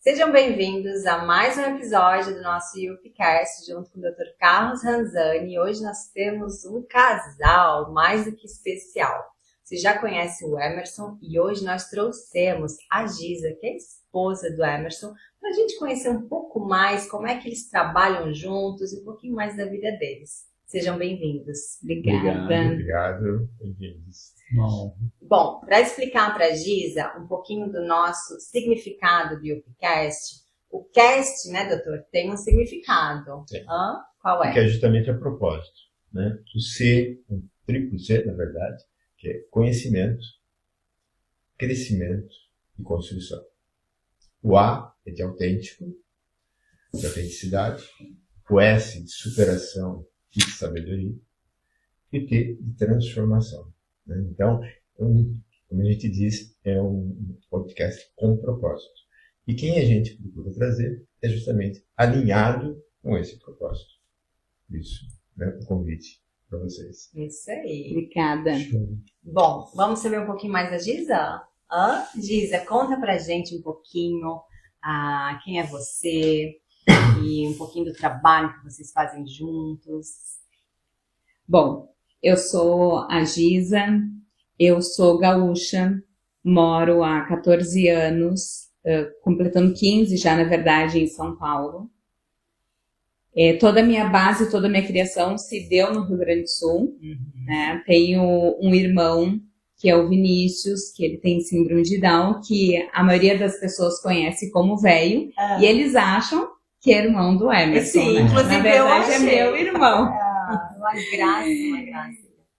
Sejam bem-vindos a mais um episódio do nosso YouPcast junto com o Dr. Carlos Ranzani. Hoje nós temos um casal mais do que especial. Você já conhece o Emerson e hoje nós trouxemos a Giza, que é a esposa do Emerson, para a gente conhecer um pouco mais como é que eles trabalham juntos e um pouquinho mais da vida deles. Sejam bem-vindos. Obrigada. Obrigado. Bem-vindos. Bom, para explicar para a Giza um pouquinho do nosso significado do YouPcast, o cast, né, doutor, tem um significado. Qual é? Que é justamente a propósito, né? O C, um triplo C, na verdade, que é conhecimento, crescimento e construção. O A é de autêntico, de autenticidade. O S de superação e de sabedoria. E o T de transformação. Né? Então, como a gente diz, é um podcast com propósito. E quem a gente procura trazer é justamente alinhado com esse propósito. Isso, né? O convite para vocês. Isso aí. Obrigada. Bom, vamos saber um pouquinho mais da Giza? Giza, conta pra gente um pouquinho quem é você e um pouquinho do trabalho que vocês fazem juntos. Bom, eu sou a Giza, eu sou gaúcha, moro há 14 anos, completando 15 já, na verdade, em São Paulo. Toda a minha base, toda a minha criação se deu no Rio Grande do Sul. Né? Tenho um irmão, que é o Vinícius, que ele tem síndrome de Down, que a maioria das pessoas conhece como velho, e eles acham que é irmão do Emerson. Sim, né? inclusive na verdade eu é meu irmão. Uma graça.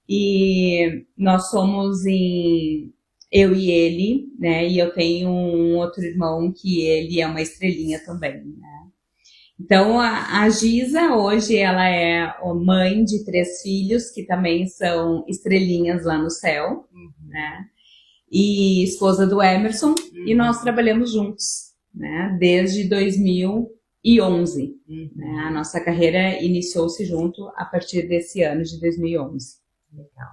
E nós somos eu e ele, né? E eu tenho um outro irmão que ele é uma estrelinha também, né? Então, a Giza, hoje, ela é mãe de 3 filhos, que também são estrelinhas lá no céu, né? E esposa do Emerson, e nós trabalhamos juntos, né? Desde 2011. Né? A nossa carreira iniciou-se junto a partir desse ano de 2011. Legal.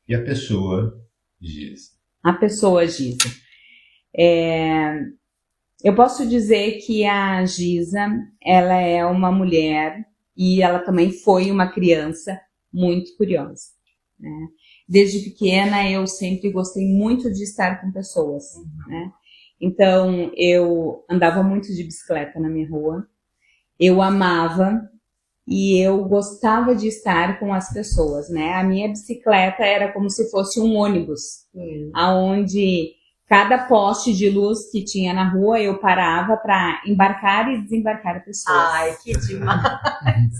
E a pessoa Giza? A pessoa Giza. Eu posso dizer que a Giza, ela é uma mulher e ela também foi uma criança muito curiosa, né? Desde pequena eu sempre gostei muito de estar com pessoas, né? Então eu andava muito de bicicleta na minha rua, eu amava e eu gostava de estar com as pessoas, né? A minha bicicleta era como se fosse um ônibus, aonde cada poste de luz que tinha na rua, eu parava para embarcar e desembarcar pessoas. Ai, que demais!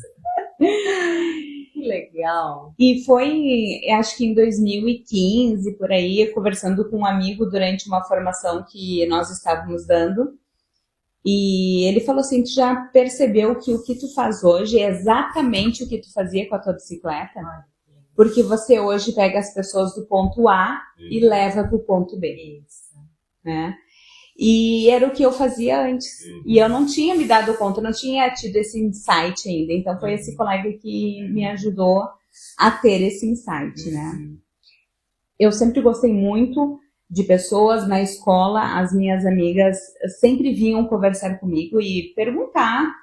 Que legal! E foi, acho que em 2015, por aí, conversando com um amigo durante uma formação que nós estávamos dando, e ele falou assim, tu já percebeu que o que tu faz hoje é exatamente o que tu fazia com a tua bicicleta? Porque você hoje pega as pessoas do ponto A e leva para o ponto B. Né? E era o que eu fazia antes. E eu não tinha me dado conta, não tinha tido esse insight ainda. Então foi esse colega que me ajudou a ter esse insight. Né? Eu sempre gostei muito de pessoas na escola. As minhas amigas sempre vinham conversar comigo e perguntar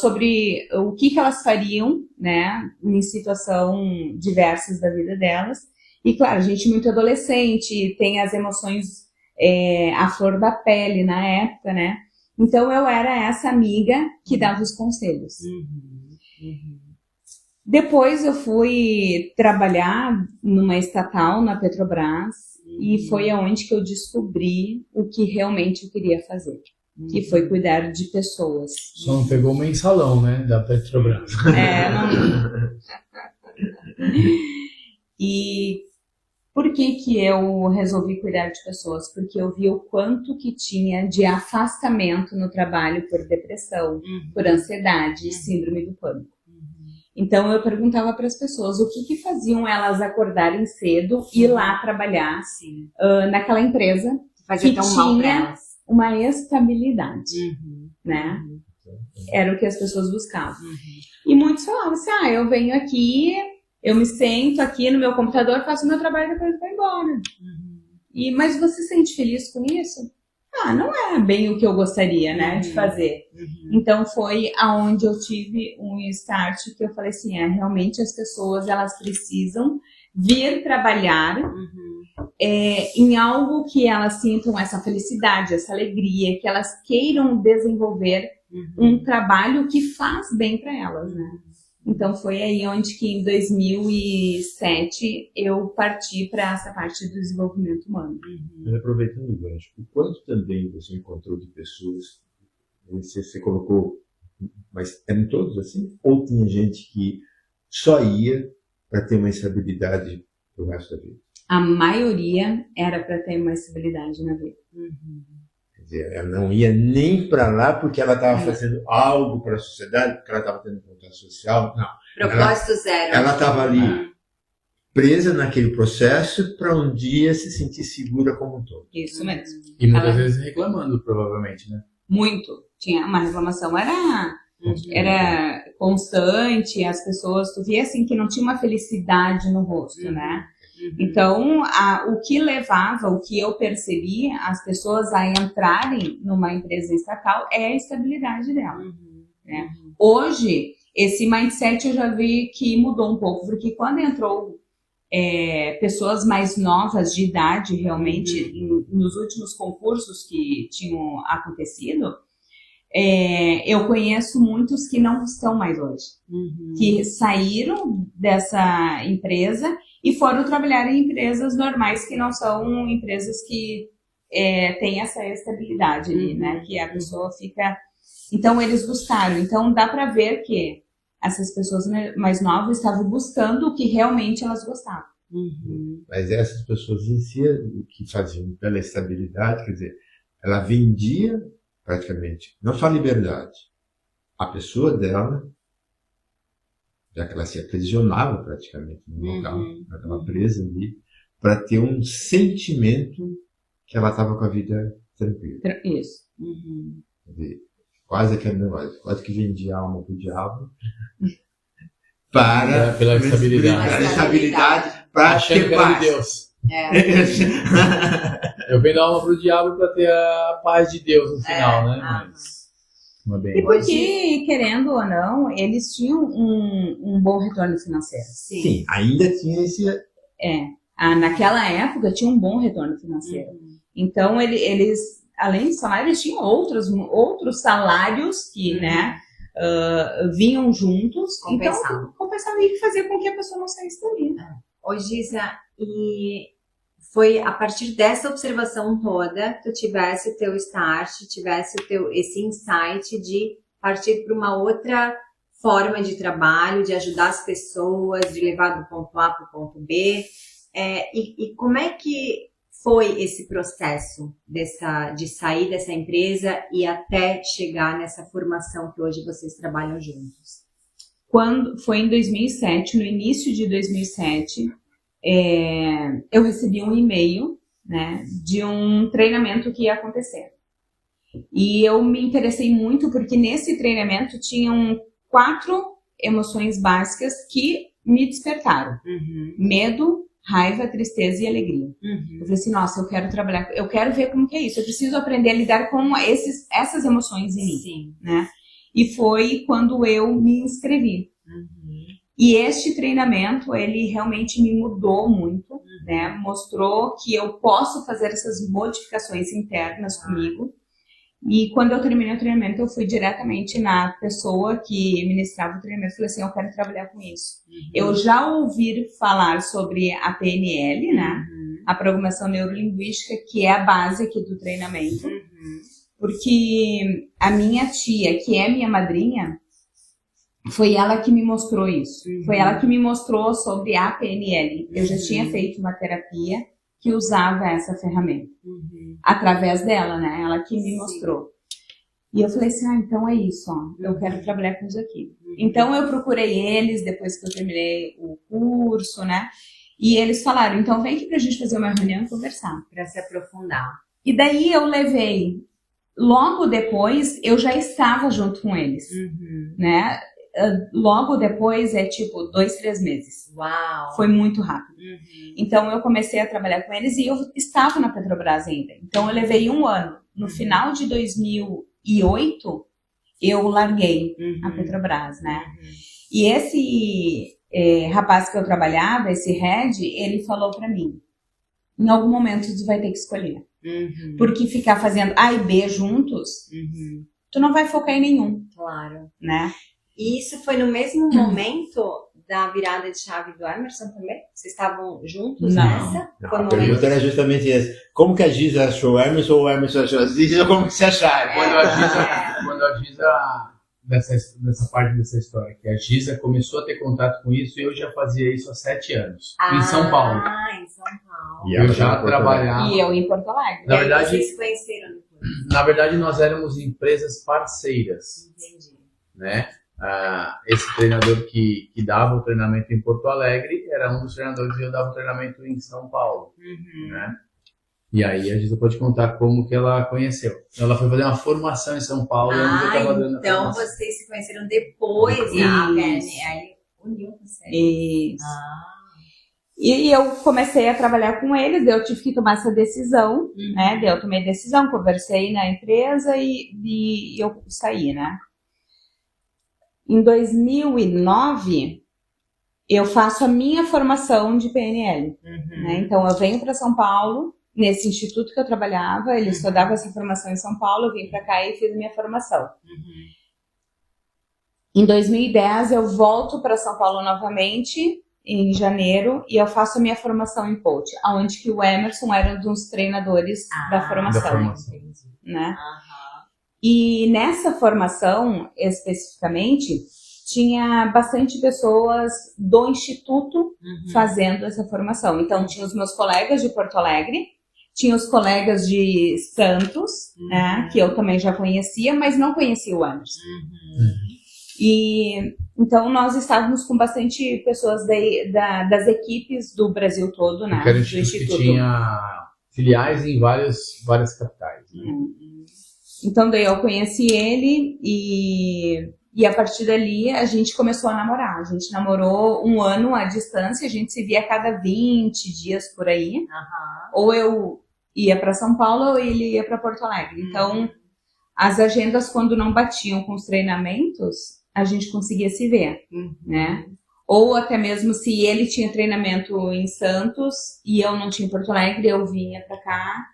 sobre o que elas fariam, né, em situação diversas da vida delas. E claro, a gente muito adolescente, tem as emoções à flor da pele na época, né? Então eu era essa amiga que dava os conselhos. Depois eu fui trabalhar numa estatal, na Petrobras, e foi aonde que eu descobri o que realmente eu queria fazer. Que foi cuidar de pessoas. Só não pegou o mensalão, né, da Petrobras. Não. E por que eu resolvi cuidar de pessoas? Porque eu vi o quanto que tinha de afastamento no trabalho por depressão, por ansiedade, síndrome do pânico. Então eu perguntava para as pessoas o que faziam elas acordarem cedo e ir lá trabalhar naquela empresa Fazia que tão mal pra tinha elas. uma estabilidade, né? Era o que as pessoas buscavam. E muitos falavam assim, eu venho aqui, eu me sento aqui no meu computador, faço o meu trabalho e depois vou embora. Mas você se sente feliz com isso? não é bem o que eu gostaria, né, de fazer. Então foi aonde eu tive um start que eu falei assim, realmente as pessoas, elas precisam vir trabalhar em algo que elas sintam essa felicidade, essa alegria, que elas queiram desenvolver um trabalho que faz bem para elas, né? Então foi aí onde que em 2007 eu parti para essa parte do desenvolvimento humano. Mas aproveitando o gancho, o quanto também você encontrou de pessoas, você colocou, mas eram todos assim? Ou tinha gente que só ia para ter uma estabilidade pro resto da vida? A maioria era para ter uma estabilidade na vida. Quer dizer, ela não ia nem para lá porque ela estava fazendo algo para a sociedade, porque ela estava tendo contato social. Não. Propósito zero. Ela estava ali presa naquele processo para um dia se sentir segura como um todo. Isso mesmo. E muitas vezes reclamando, provavelmente, né? Muito. Tinha uma reclamação, era constante, as pessoas, tu via assim que não tinha uma felicidade no rosto, né? Então, o que levava, o que eu percebi as pessoas a entrarem numa empresa estatal é a estabilidade dela. Né? Hoje, esse mindset eu já vi que mudou um pouco, porque quando entrou pessoas mais novas de idade, realmente, nos últimos concursos que tinham acontecido, eu conheço muitos que não estão mais hoje, que saíram dessa empresa e foram trabalhar em empresas normais que não são empresas que têm essa estabilidade ali, né? Que a pessoa fica... Então, eles buscaram. Então, dá para ver que essas pessoas mais novas estavam buscando o que realmente elas gostavam. Mas essas pessoas em si, o que faziam pela estabilidade, quer dizer, ela vendia praticamente, não só a liberdade, a pessoa dela, já que ela se aprisionava praticamente no local, ela estava presa ali, para ter um sentimento que ela estava com a vida tranquila. Isso. Quer dizer, quase aquele negócio, quase que vendia a alma para o diabo, pela estabilidade, para ter paz. Deus. Eu vendo a alma pro diabo para ter a paz de Deus no final, né? Mas... E porque, querendo ou não, eles tinham um bom retorno financeiro. Sim, ainda tinha esse... Naquela época tinha um bom retorno financeiro. Então, eles, além do salário, eles tinham outros salários que, né, vinham juntos. Compensavam. Então, compensavam e fazia com que a pessoa não saísse dali. Ô, Gisa, e foi a partir dessa observação toda que tu tivesse o teu start, tivesse esse insight de partir para uma outra forma de trabalho, de ajudar as pessoas, de levar do ponto A para o ponto B. E como é que foi esse processo de sair dessa empresa e até chegar nessa formação que hoje vocês trabalham juntos? Quando foi em 2007, no início de 2007, eu recebi um e-mail, né, de um treinamento que ia acontecer. E eu me interessei muito porque nesse treinamento tinham 4 emoções básicas que me despertaram. Medo, raiva, tristeza e alegria. Eu falei assim, nossa, eu quero trabalhar, eu quero ver como que é isso. Eu preciso aprender a lidar com essas emoções em mim. Sim. Né? E foi quando eu me inscrevi. E este treinamento, ele realmente me mudou muito, né? Mostrou que eu posso fazer essas modificações internas comigo. E quando eu terminei o treinamento, eu fui diretamente na pessoa que ministrava o treinamento e falei assim, eu quero trabalhar com isso. Eu já ouvi falar sobre a PNL, né? A Programação Neurolinguística, que é a base aqui do treinamento. Porque a minha tia, que é minha madrinha, foi ela que me mostrou isso. Foi ela que me mostrou sobre a PNL. Eu já tinha feito uma terapia que usava essa ferramenta. Através dela, né? Ela que me mostrou. E eu falei assim, então é isso, ó. Eu quero trabalhar com isso aqui. Então eu procurei eles, depois que eu terminei o curso, né? E eles falaram, então vem aqui pra gente fazer uma reunião e conversar. Pra se aprofundar. E daí eu levei... Logo depois, eu já estava junto com eles, né? logo depois é tipo 2, 3 meses. Uau! Foi muito rápido. Uhum. Então eu comecei a trabalhar com eles e eu estava na Petrobras ainda. Então eu levei 1 ano. No final de 2008, eu larguei a Petrobras, né? E esse rapaz que eu trabalhava, esse head, ele falou pra mim, em algum momento tu vai ter que escolher. Porque ficar fazendo A e B juntos, tu não vai focar em nenhum. Claro. Né? E isso foi no mesmo momento da virada de chave do Emerson também? Vocês estavam juntos nessa? Não, Foi a no pergunta momento... era justamente essa. Como que a Giza achou o Emerson ou o Emerson achou a Giza? Como que se acharam? Quando a Giza, dessa parte dessa história, que a Giza começou a ter contato com isso, eu já fazia isso há 7 anos, em São Paulo. Ah, em São Paulo. E Eu já trabalhava. E eu em Porto Alegre. Na verdade, vocês se conheceram depois? Na verdade, nós éramos empresas parceiras, Entendi. né? Esse treinador que dava o treinamento em Porto Alegre era um dos treinadores que eu dava o treinamento em São Paulo, né? E aí a Giza pode contar como que ela conheceu. Ela foi fazer uma formação em São Paulo. E eu tava dando então vocês se conheceram depois. Aí uniu vocês. Isso. E eu comecei a trabalhar com eles, daí eu tive que tomar essa decisão, né? Daí eu tomei decisão, conversei na empresa e eu saí, né? Em 2009, eu faço a minha formação de PNL. Né? Então, eu venho para São Paulo, nesse instituto que eu trabalhava, eles só davam essa formação em São Paulo, eu vim para cá e fiz a minha formação. Em 2010, eu volto para São Paulo novamente, em janeiro, e eu faço a minha formação em coach, onde que o Emerson era um dos treinadores da formação. Né? E nessa formação, especificamente, tinha bastante pessoas do Instituto fazendo essa formação. Então, tinha os meus colegas de Porto Alegre, tinha os colegas de Santos, né, que eu também já conhecia, mas não conhecia o Anderson. E então nós estávamos com bastante pessoas das equipes do Brasil todo, né? Porque era um instituto que tinha filiais em várias capitais. Né? Então daí eu conheci ele e a partir dali a gente começou a namorar. A gente namorou 1 ano à distância, a gente se via a cada 20 dias por aí. Ou eu ia para São Paulo ou ele ia para Porto Alegre. Então as agendas, quando não batiam com os treinamentos, a gente conseguia se ver, né? Ou até mesmo se ele tinha treinamento em Santos e eu não tinha em Porto Alegre, eu vinha pra cá,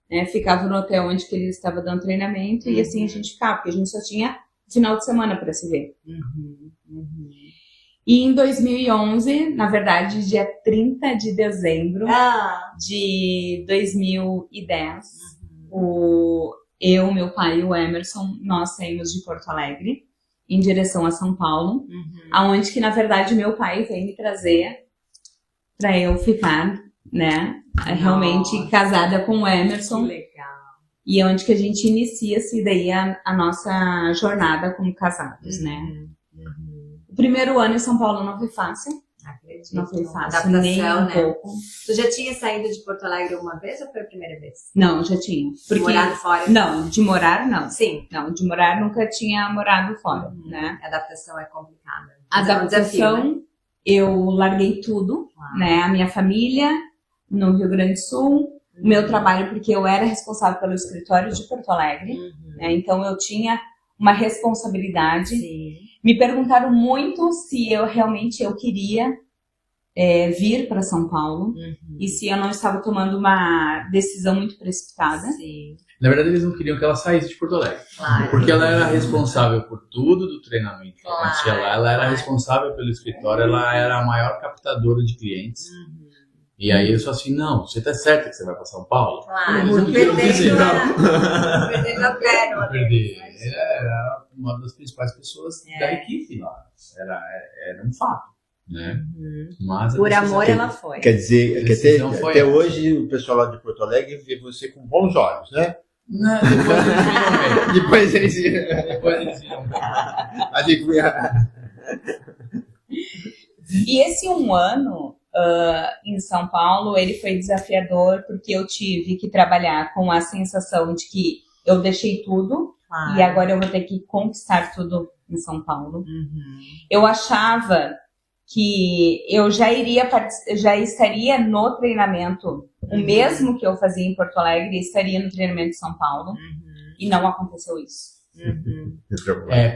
né? Ficava no hotel onde que ele estava dando treinamento e assim a gente ficava, porque a gente só tinha final de semana para se ver. E em 2011, na verdade, dia 30 de dezembro de 2010, eu, meu pai e o Emerson, nós saímos de Porto Alegre em direção a São Paulo, aonde que, na verdade, meu pai veio me trazer para eu ficar, né, realmente casada com o Emerson. Que legal. E onde que a gente inicia-se daí a nossa jornada como casados, né? O primeiro ano em São Paulo não foi fácil. Acredito. Não foi fácil, Adaptação, nem um né? pouco. Tu já tinha saído de Porto Alegre uma vez ou foi a primeira vez? Não, já tinha. Porque... Morado fora? Não, de morar não. Sim. Não, de morar nunca tinha morado fora, né? A adaptação é complicada. A adaptação, eu larguei tudo, né? A minha família no Rio Grande do Sul, o meu trabalho, porque eu era responsável pelo escritório de Porto Alegre, né? Então eu tinha uma responsabilidade. Sim. Me perguntaram muito se eu realmente queria vir para São Paulo e se eu não estava tomando uma decisão muito precipitada. Sim. Na verdade, eles não queriam que ela saísse de Porto Alegre. Claro. Porque ela era responsável por tudo do treinamento que acontecia lá. Ela era Claro. responsável pelo escritório, ela era a maior captadora de clientes. E aí eles falaram assim, não, você tá certa que você vai para São Paulo? Claro. Não Perdendo não. Perdendo a pérola. Perder. Era uma das principais pessoas da equipe lá. Era um fato, né? Mas a Por decisão- amor ela foi. Quer dizer, A decisão foi até essa. hoje o pessoal lá de Porto Alegre vê você com bons olhos, né? Não, depois eles viram bem. Depois eles... Depois eles viram bem. E esse 1 ano em São Paulo, ele foi desafiador porque eu tive que trabalhar com a sensação de que eu deixei tudo. Claro. E agora eu vou ter que conquistar tudo em São Paulo. Uhum. Eu achava que eu já estaria no treinamento, o mesmo que eu fazia em Porto Alegre, estaria no treinamento de São Paulo, e não aconteceu isso.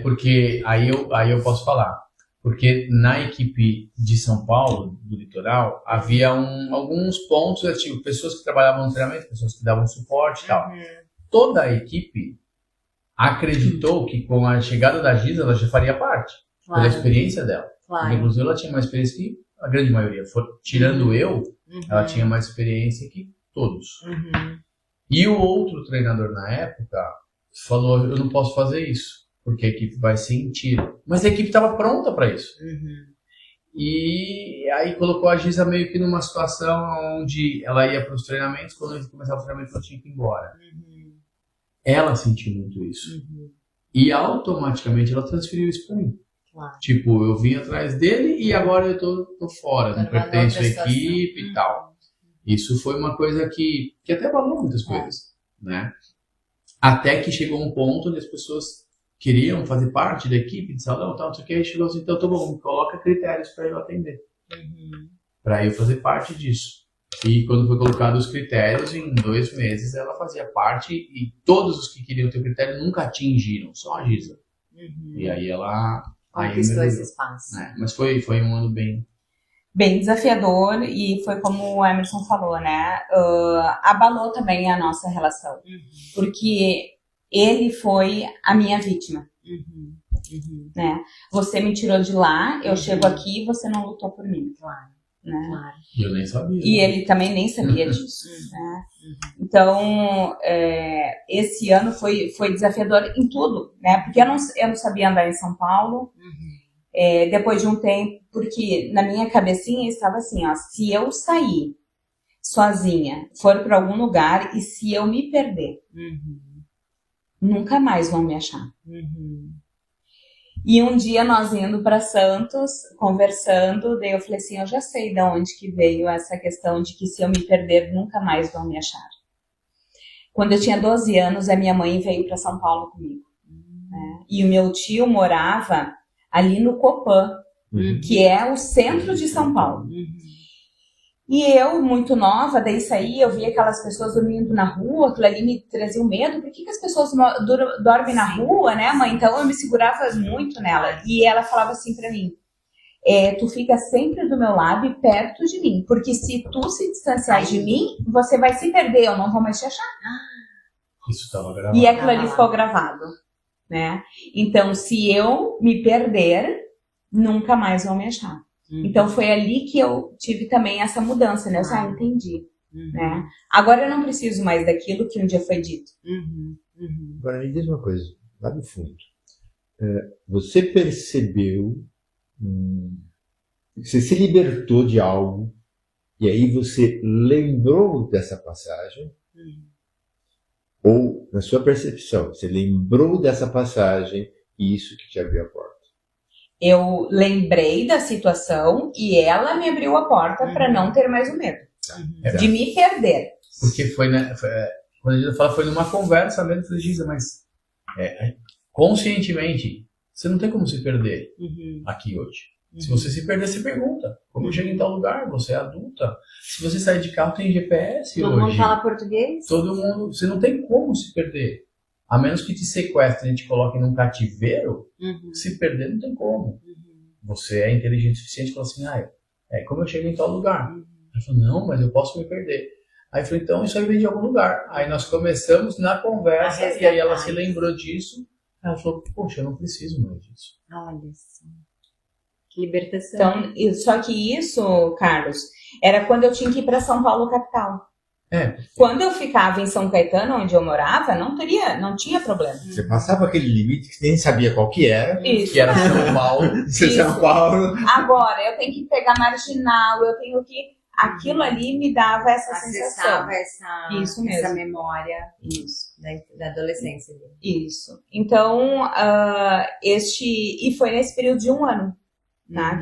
Porque aí eu posso falar. Porque na equipe de São Paulo, do litoral, havia alguns pontos, tipo, pessoas que trabalhavam no treinamento, pessoas que davam suporte e tal. Toda a equipe acreditou que com a chegada da Giza, ela já faria parte, pela experiência dela. Claro. Inclusive, ela tinha mais experiência que a grande maioria. Tirando eu, ela tinha mais experiência que todos. E o outro treinador na época falou, eu não posso fazer isso, porque a equipe vai sentir. Mas a equipe estava pronta para isso. E aí colocou a Giza meio que numa situação onde ela ia para os treinamentos, quando eles começavam os treinamentos, ela tinha que ir embora. Ela sentiu muito isso. E automaticamente ela transferiu isso para mim. Claro. Tipo, eu vim atrás dele e agora eu tô fora, não pertenço à equipe e tal. Isso foi uma coisa que até abalou muitas coisas, né? Até que chegou um ponto onde as pessoas queriam fazer parte da equipe de salão, tal, não sei o que, aí chegou assim, então tá bom, coloca critérios para eu atender, para eu fazer parte disso. E quando foi colocado os critérios, em 2 meses ela fazia parte e todos os que queriam ter critério nunca atingiram, só a Giza. E aí ela conquistou esse espaço. Mas foi um ano bem desafiador e foi como o Emerson falou, né? Abalou também a nossa relação, porque ele foi a minha vítima, né? Você me tirou de lá, eu chego aqui e você não lutou por mim. Claro. Né? Claro. E eu nem sabia. E ele também nem sabia disso. Né? Então, esse ano foi desafiador em tudo, né? Porque eu não sabia andar em São Paulo. Depois de um tempo, porque na minha cabecinha estava assim, ó, se eu sair sozinha, for para algum lugar e se eu me perder, nunca mais vão me achar. E um dia nós indo para Santos, conversando, daí eu falei assim, eu já sei de onde que veio essa questão de que se eu me perder, nunca mais vão me achar. Quando eu tinha 12 anos, a minha mãe veio para São Paulo comigo. Né? E o meu tio morava ali no Copan, que é o centro de São Paulo. E eu, muito nova, daí saí, eu via aquelas pessoas dormindo na rua, aquilo ali me trazia um medo. Por que as pessoas dormem na rua, né, mãe? Então eu me segurava muito nela. E ela falava assim pra mim, tu fica sempre do meu lado e perto de mim, porque se tu se distanciar de mim, você vai se perder, eu não vou mais te achar. Isso estava gravado. E aquilo ali ficou gravado, né? Então, se eu me perder, nunca mais vão me achar. Então foi ali que eu tive também essa mudança, né? Eu entendi. Né? Agora eu não preciso mais daquilo que um dia foi dito. Agora me diz uma coisa, lá no fundo. Você percebeu, você se libertou de algo e aí você lembrou dessa passagem? Ou, na sua percepção, você lembrou dessa passagem e isso que te abriu a porta? Eu lembrei da situação e ela me abriu a porta para não ter mais o medo de me perder. Porque foi, né? Quando a gente fala, foi numa conversa mesmo, eu falei, Giza, mas conscientemente, você não tem como se perder aqui hoje. Se você se perder, você pergunta. Como eu chego em tal lugar? Você é adulta. Se você sair de carro, tem GPS Todo hoje. mundo fala português? Todo mundo. Você não tem como se perder. A menos que te sequestrem e te coloquem num cativeiro, se perder não tem como. Você é inteligente o suficiente e fala assim, como eu chego em tal lugar? Ela falou, não, mas eu posso me perder. Aí eu falei, então isso aí vem de algum lugar. Aí nós começamos na conversa e aí ela se lembrou disso. Ela falou, poxa, eu não preciso mais disso. Olha só. Que libertação. Então, só que isso, Carlos, era quando eu tinha que ir para São Paulo, capital. Quando eu ficava em São Caetano, onde eu morava, não tinha problema. Você passava aquele limite que você nem sabia qual que era. Isso. Que era São Paulo. São Paulo. Agora, eu tenho que pegar marginal, eu tenho que... Aquilo ali me dava essa sensação. Isso mesmo. Essa memória da adolescência. Isso. Então, e foi nesse período de 1 ano. Né,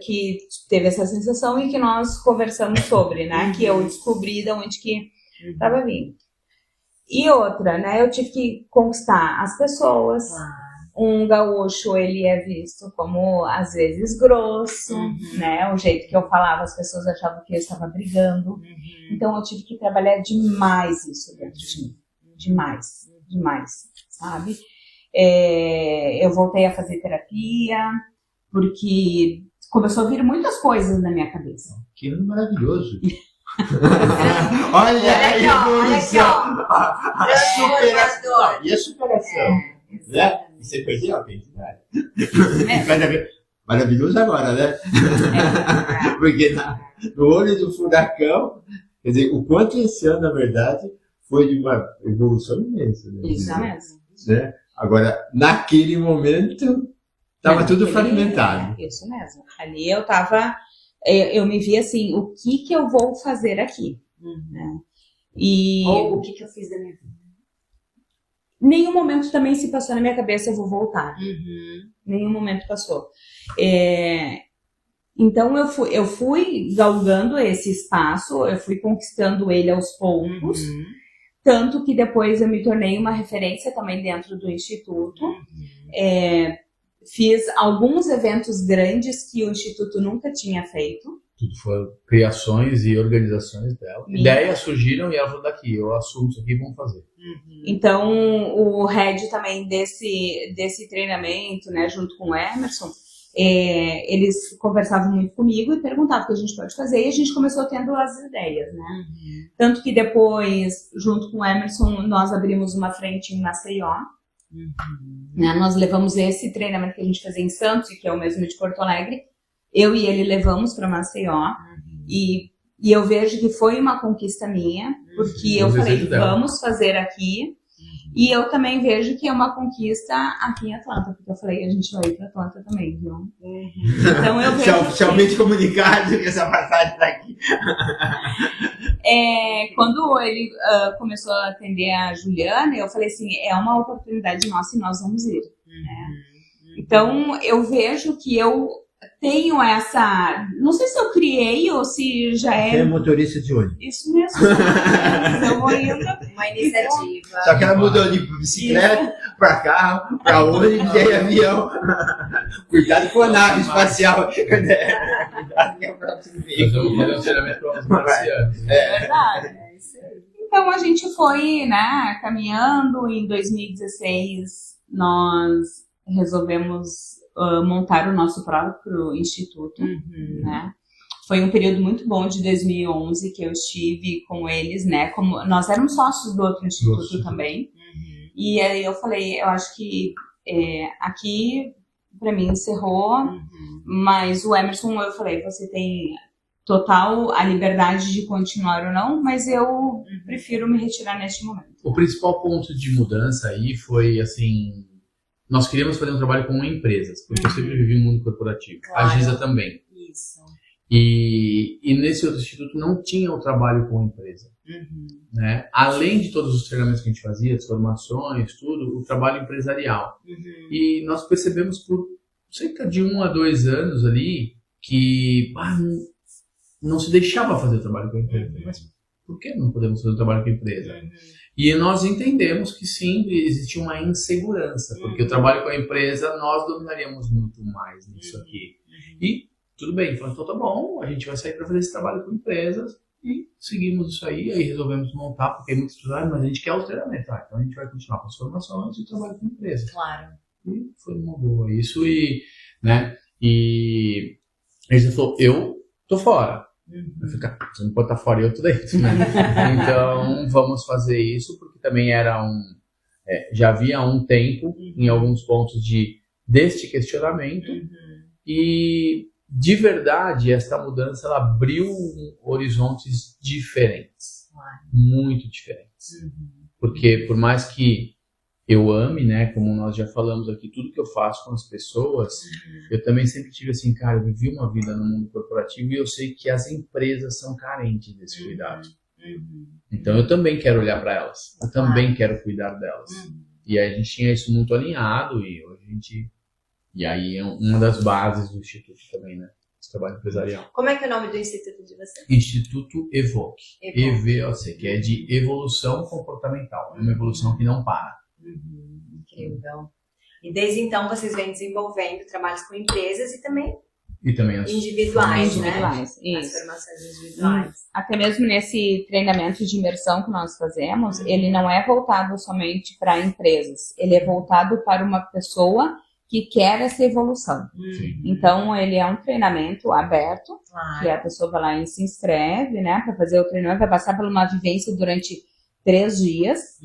que teve essa sensação e que nós conversamos sobre, né, que eu descobri de onde que estava vindo. E outra, né? Eu tive que conquistar as pessoas. Um gaúcho, ele é visto como, às vezes, grosso, né? O jeito que eu falava, as pessoas achavam que eu estava brigando. Então, eu tive que trabalhar demais isso dentro de mim. Demais, sabe? Eu voltei a fazer terapia, porque começou a vir muitas coisas na minha cabeça. Que maravilhoso. Olha a evolução. A superação. E a superação. Né? E você perdeu a identidade. Maravilhoso agora, né? Porque no olho do furacão, quer dizer, o quanto esse ano, na verdade, foi de uma evolução imensa. Né? Isso mesmo. Né? Agora, naquele momento, estava tudo fragmentado. Isso mesmo. Ali eu tava... Eu me vi assim, o que eu vou fazer aqui? Né? Ou o que eu fiz da minha vida? Nenhum momento também se passou na minha cabeça, eu vou voltar. Nenhum momento passou. Então eu fui galgando esse espaço, eu fui conquistando ele aos poucos, tanto que depois eu me tornei uma referência também dentro do Instituto. Fiz alguns eventos grandes que o Instituto nunca tinha feito. Tudo foram criações e organizações dela. Ideias surgiram e ela falou, daqui, eu assumo isso aqui e vamos fazer. Então, o head também desse treinamento, né, junto com o Emerson, eles conversavam muito comigo e perguntavam o que a gente pode fazer, e a gente começou tendo as ideias, né? Tanto que depois, junto com o Emerson, nós abrimos uma frente em Maceió. Né? Nós levamos esse treinamento que a gente fazia em Santos, que é o mesmo de Porto Alegre, eu e ele levamos para Maceió, e eu vejo que foi uma conquista minha, porque eu falei, vamos fazer aqui, e eu também vejo que é uma conquista aqui em Atlanta, porque eu falei, a gente vai ir para Atlanta também, viu? Então eu vejo oficialmente comunicado que essa passagem está aqui. Quando ele começou a atender a Juliana, eu falei assim, é uma oportunidade nossa e nós vamos ir. Né? Então, eu vejo que eu tenho essa... Não sei se eu criei ou se já é... Você é motorista de ônibus. Isso mesmo. Eu vou indo. Uma iniciativa. Só que ela mudou de bicicleta para carro, para ônibus e aí avião. Cuidado com a nave espacial. Cuidado que é o próximo veículo. Nós vamos fazer um treinamento para os marcianos. É verdade. Então a gente foi, né, caminhando. Em 2016 nós resolvemos montar o nosso próprio instituto, né? Foi um período muito bom de 2011 que eu estive com eles, né? Como nós éramos sócios do outro instituto também. E aí eu falei, eu acho que aqui para mim encerrou, mas o Emerson, eu falei, você tem total a liberdade de continuar ou não, mas eu prefiro me retirar neste momento. O principal ponto de mudança aí foi assim, nós queríamos fazer um trabalho com empresas, porque eu sempre vivi um mundo corporativo. Claro. A Giza também. Isso. E nesse outro instituto não tinha o trabalho com empresa. Né? Além de todos os treinamentos que a gente fazia, as formações, tudo, o trabalho empresarial. E nós percebemos por cerca de 1 a 2 anos ali que não se deixava fazer o trabalho com a empresa. Mas por que não podemos fazer o trabalho com a empresa? E nós entendemos que sim, existia uma insegurança, porque o trabalho com a empresa nós dominaríamos muito mais nisso aqui. E tudo bem, então tá bom, a gente vai sair para fazer esse trabalho com empresas e seguimos isso aí resolvemos montar, porque muitos pessoas, mas a gente quer o treinamento, então a gente vai continuar com as formações e o trabalho com empresas. Claro. E foi uma boa isso, né, e a gente falou, eu tô fora. Você não pode estar fora e eu tô dentro, né? Então vamos fazer isso, porque também era já havia um tempo em alguns pontos deste questionamento e de verdade esta mudança ela abriu horizontes diferentes, muito diferentes, porque por mais que eu ame, né, como nós já falamos aqui, tudo que eu faço com as pessoas, eu também sempre tive assim, cara, eu vivi uma vida no mundo corporativo e eu sei que as empresas são carentes desse cuidado. Então eu também quero olhar para elas, eu também quero cuidar delas. E aí a gente tinha isso muito alinhado e hoje a gente... E aí é uma das bases do Instituto também, né? esse trabalho empresarial. Como é que é o nome do instituto de vocês? Instituto Evoque, Evoque. EVOC, que é de evolução comportamental. É uma evolução que não para. Incrível. E desde então vocês vêm desenvolvendo trabalhos com empresas e também As individuais, né? Individuais, As isso. formações individuais. Até mesmo nesse treinamento de imersão que nós fazemos, ele não é voltado somente para empresas, ele é voltado para uma pessoa que quer essa evolução. Sim. Então, ele é um treinamento aberto, que Claro. a pessoa vai lá e se inscreve, né, para fazer o treinamento, vai passar por uma vivência durante 3 dias,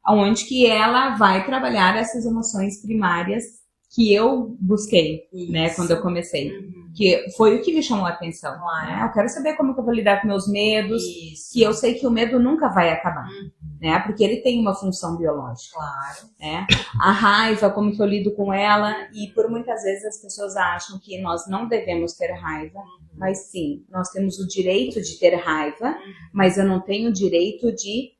onde que ela vai trabalhar essas emoções primárias que eu busquei, né, Isso. quando eu comecei. Que foi o que me chamou a atenção. Claro. Né? Eu quero saber como que eu vou lidar com meus medos, Isso. que eu sei que o medo nunca vai acabar, né? Porque ele tem uma função biológica, Claro. né? A raiva, como que eu lido com ela, e por muitas vezes as pessoas acham que nós não devemos ter raiva, mas sim, nós temos o direito de ter raiva, mas eu não tenho o direito de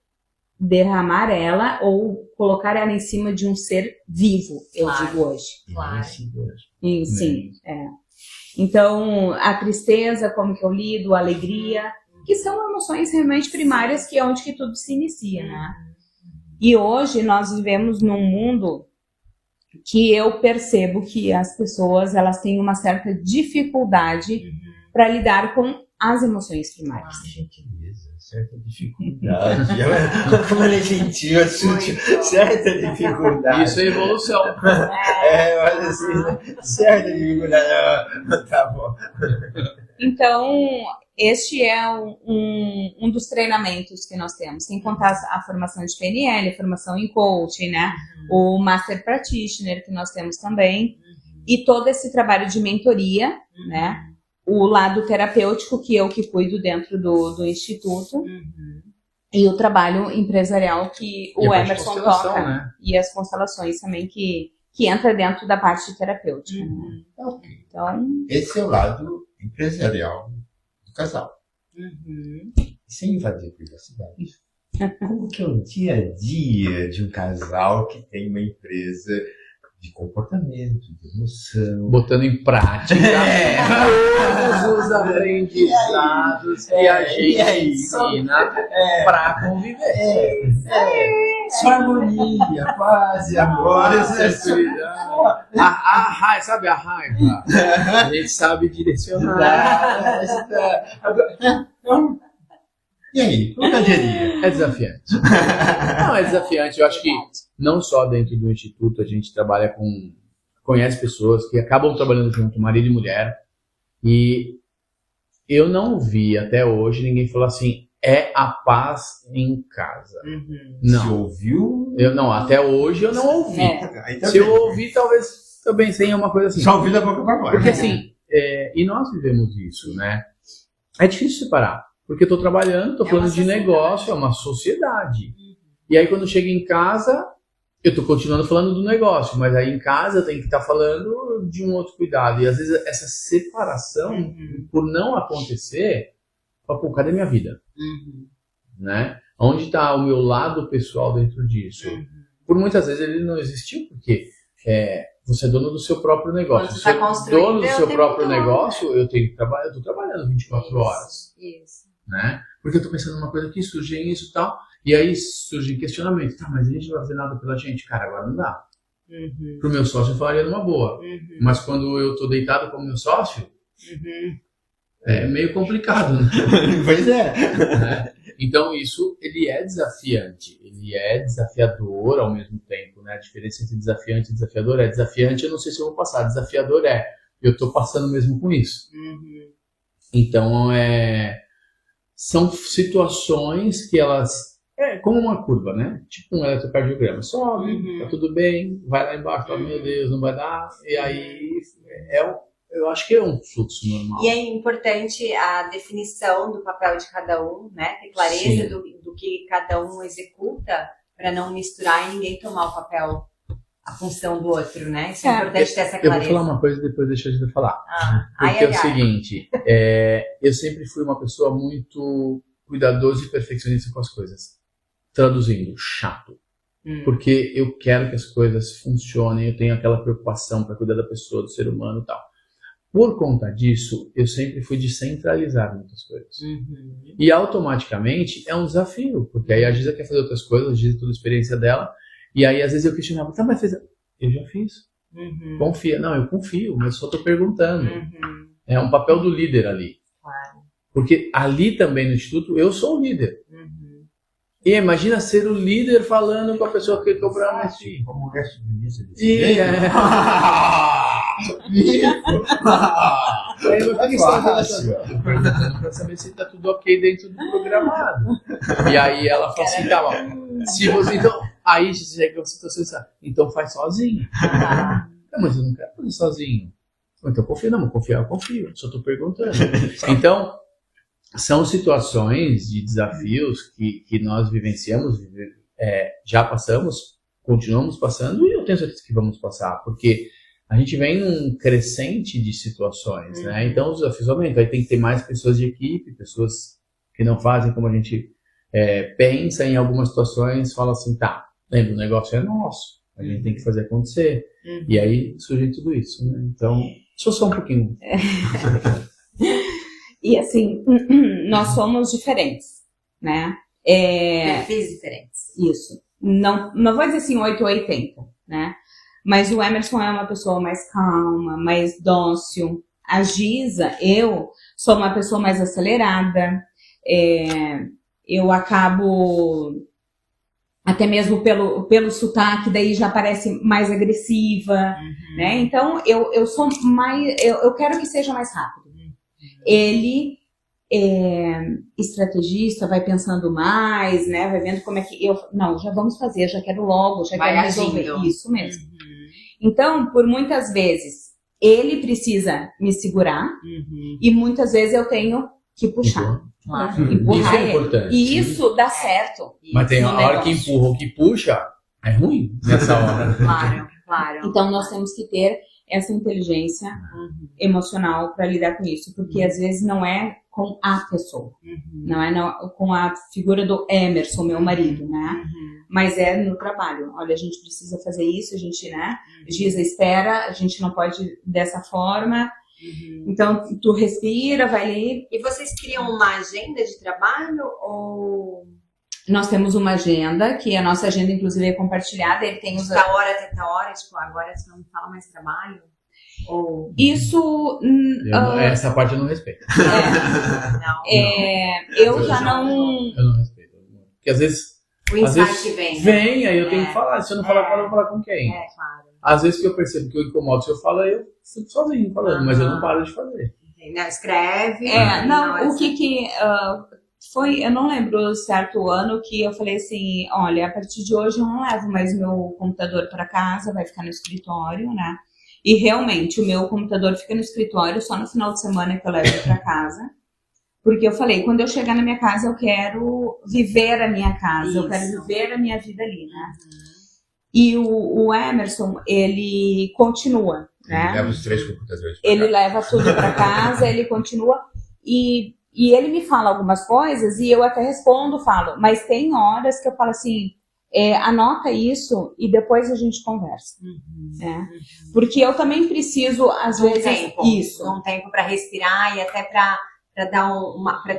derramar ela ou colocar ela em cima de um ser vivo, eu Claro. digo hoje. Claro. E, sim, Então, a tristeza, como que eu lido, a alegria, que são emoções realmente primárias, que é onde que tudo se inicia, né? E hoje nós vivemos num mundo que eu percebo que as pessoas, elas têm uma certa dificuldade para lidar com as emoções primárias. Gentileza, certa dificuldade. Como ele é gentil, sutil, certa dificuldade. Isso é evolução. Mas assim, né? Certa dificuldade. Tá bom. Então, este é um dos treinamentos que nós temos. Sem contar a formação de PNL, a formação em coaching, né? O Master Practitioner que nós temos também. E todo esse trabalho de mentoria, né? O lado terapêutico que eu que cuido dentro do Instituto. E o trabalho empresarial que o Emerson toca. Né? E as constelações também que entra dentro da parte terapêutica. Né? Ok. Então, Esse é o lado empresarial do casal. Sem invadir a privacidade. Como que é o dia a dia de um casal que tem uma empresa de comportamento, de emoção? Botando em prática todos os aprendizados que a gente ensina para conviver. Só harmonia, paz e amor. Sabe a raiva? A gente sabe direcionar. E aí, como que eu diria? É desafiante. Não, é desafiante. Eu acho que não só dentro do Instituto a gente trabalha conhece pessoas que acabam trabalhando junto, marido e mulher, e eu não vi até hoje ninguém falar assim, é a paz em casa. Se Não. ouviu? Até hoje eu não ouvi. Aí Se eu ouvir, talvez também tenha uma coisa assim. Só ouviu da boca pra fora. Porque assim, e nós vivemos isso, né? É difícil separar. Porque eu tô trabalhando, tô falando de negócio, é uma sociedade. E aí quando chega em casa, eu tô continuando falando do negócio, mas aí em casa eu tenho que estar falando de um outro cuidado. E às vezes essa separação, por não acontecer, fala, pô, cadê minha vida? Né? Onde está o meu lado pessoal dentro disso? Por muitas vezes ele não existiu, porque você é dono do seu próprio negócio. Quando Se tá eu construindo, dono do eu seu tenho próprio que tomar, negócio, eu tenho que trabalhar, eu tô trabalhando 24 horas. Isso. Né? Porque eu tô pensando numa coisa aqui, surge isso e tal, e aí surge questionamento, tá, mas a gente não vai fazer nada pela gente, cara, agora não dá. Pro meu sócio eu falaria numa boa, mas quando eu tô deitado com o meu sócio, é meio complicado, né? Pois é. Né? Então isso, ele é desafiante, ele é desafiador ao mesmo tempo, né? A diferença entre desafiante e desafiador é desafiante, eu não sei se eu vou passar, desafiador eu tô passando mesmo com isso. Então, são situações que elas... É como uma curva, né? Tipo um eletrocardiograma. Sobe, tá tudo bem, vai lá embaixo, fala, meu Deus, não vai dar. E aí, eu acho que é um fluxo normal. E é importante a definição do papel de cada um, né? Ter clareza do que cada um executa, para não misturar e ninguém tomar o papel, a função do outro, né? Isso é importante ter essa Eu clareza. vou falar uma coisa e depois deixa eu falar. Porque é o seguinte, eu sempre fui uma pessoa muito cuidadosa e perfeccionista com as coisas. Traduzindo, chato. Porque eu quero que as coisas funcionem, eu tenho aquela preocupação para cuidar da pessoa, do ser humano e tal. Por conta disso, eu sempre fui de centralizar muitas coisas. E automaticamente é um desafio, porque aí a Giza quer fazer outras coisas, a Giza toda a experiência dela, e aí às vezes eu questionava, tá, mas eu já fiz. Confia. Não, eu confio, mas só tô perguntando. É um papel do líder ali. Claro. Porque ali também no Instituto, eu sou o líder. E imagina ser o líder falando com a pessoa que comprou a FI. Como mulher submissa desse E jeito. Aí eu fico fácil. perguntando pra saber se tá tudo ok dentro do programado. E aí ela fala assim, tá bom. Se você, então, aí chega uma situação assim, então faz sozinho. Não, mas eu não quero fazer sozinho. Então confia, não, confiar eu confio, só tô perguntando. Então, são situações de desafios que nós vivenciamos, já passamos, continuamos passando e eu tenho certeza que vamos passar, porque a gente vem num crescente de situações, né? Então os desafios aumentam, aí tem que ter mais pessoas de equipe, pessoas que não fazem como a gente pensa em algumas situações, fala assim, tá, lembra, o negócio é nosso, a gente tem que fazer acontecer. E aí surge tudo isso, né? Então, só um pouquinho. E assim, nós somos diferentes, né? Perfis diferentes. Isso. Não vou dizer assim 8 ou 80, né? Mas o Emerson é uma pessoa mais calma, mais dócil. A Giza, eu sou uma pessoa mais acelerada. Eu acabo, até mesmo pelo sotaque, daí já parece mais agressiva, né? Então, eu sou mais... Eu quero que seja mais rápido. Ele estrategista, vai pensando mais, né? Vai vendo como é que não, já vamos fazer, já quero logo, já vai quero resolver. agindo. Isso mesmo. Então, por muitas vezes, ele precisa me segurar e muitas vezes eu tenho que puxar. Claro. Empurrar Isso é ele. importante. E isso dá certo. Mas tem no a hora que negócio. empurra ou que puxa, é ruim nessa hora. Claro. Então, nós temos que ter essa inteligência emocional para lidar com isso, porque às vezes não é com a pessoa, não é com a figura do Emerson, meu marido, né? Mas é no trabalho. Olha, a gente precisa fazer isso, a gente, né? Giza, espera, a gente não pode dessa forma. Então, tu respira, vai ali. E vocês criam uma agenda de trabalho ou... Nós temos uma agenda, que a nossa agenda, inclusive, é compartilhada. Ele tem os... Da hora até tal hora, tipo, agora você não fala mais trabalho? Ou... Isso... Essa parte eu não respeito. Eu já não... Eu não respeito. Porque às vezes... O insight vem. Vem, aí eu tenho que falar. Se eu não falar com ela, eu vou falar com quem? Claro. Às vezes que eu percebo que eu incomodo, se eu falo, eu fico sozinho falando, mas eu não paro de fazer. Não, escreve. O que foi, eu não lembro certo ano que eu falei assim, olha, a partir de hoje eu não levo mais meu computador para casa, vai ficar no escritório, né? E realmente o meu computador fica no escritório só no final de semana que eu levo para casa. Porque eu falei, quando eu chegar na minha casa, eu quero viver a minha casa, eu quero viver a minha vida ali, né? E o Emerson, ele continua, né? Ele leva os 3 computadores. Ele leva tudo para casa, ele continua e ele me fala algumas coisas e eu até respondo, falo, mas tem horas que eu falo assim, anota isso e depois a gente conversa, né? Porque eu também preciso, às vezes, um tempo para respirar e até para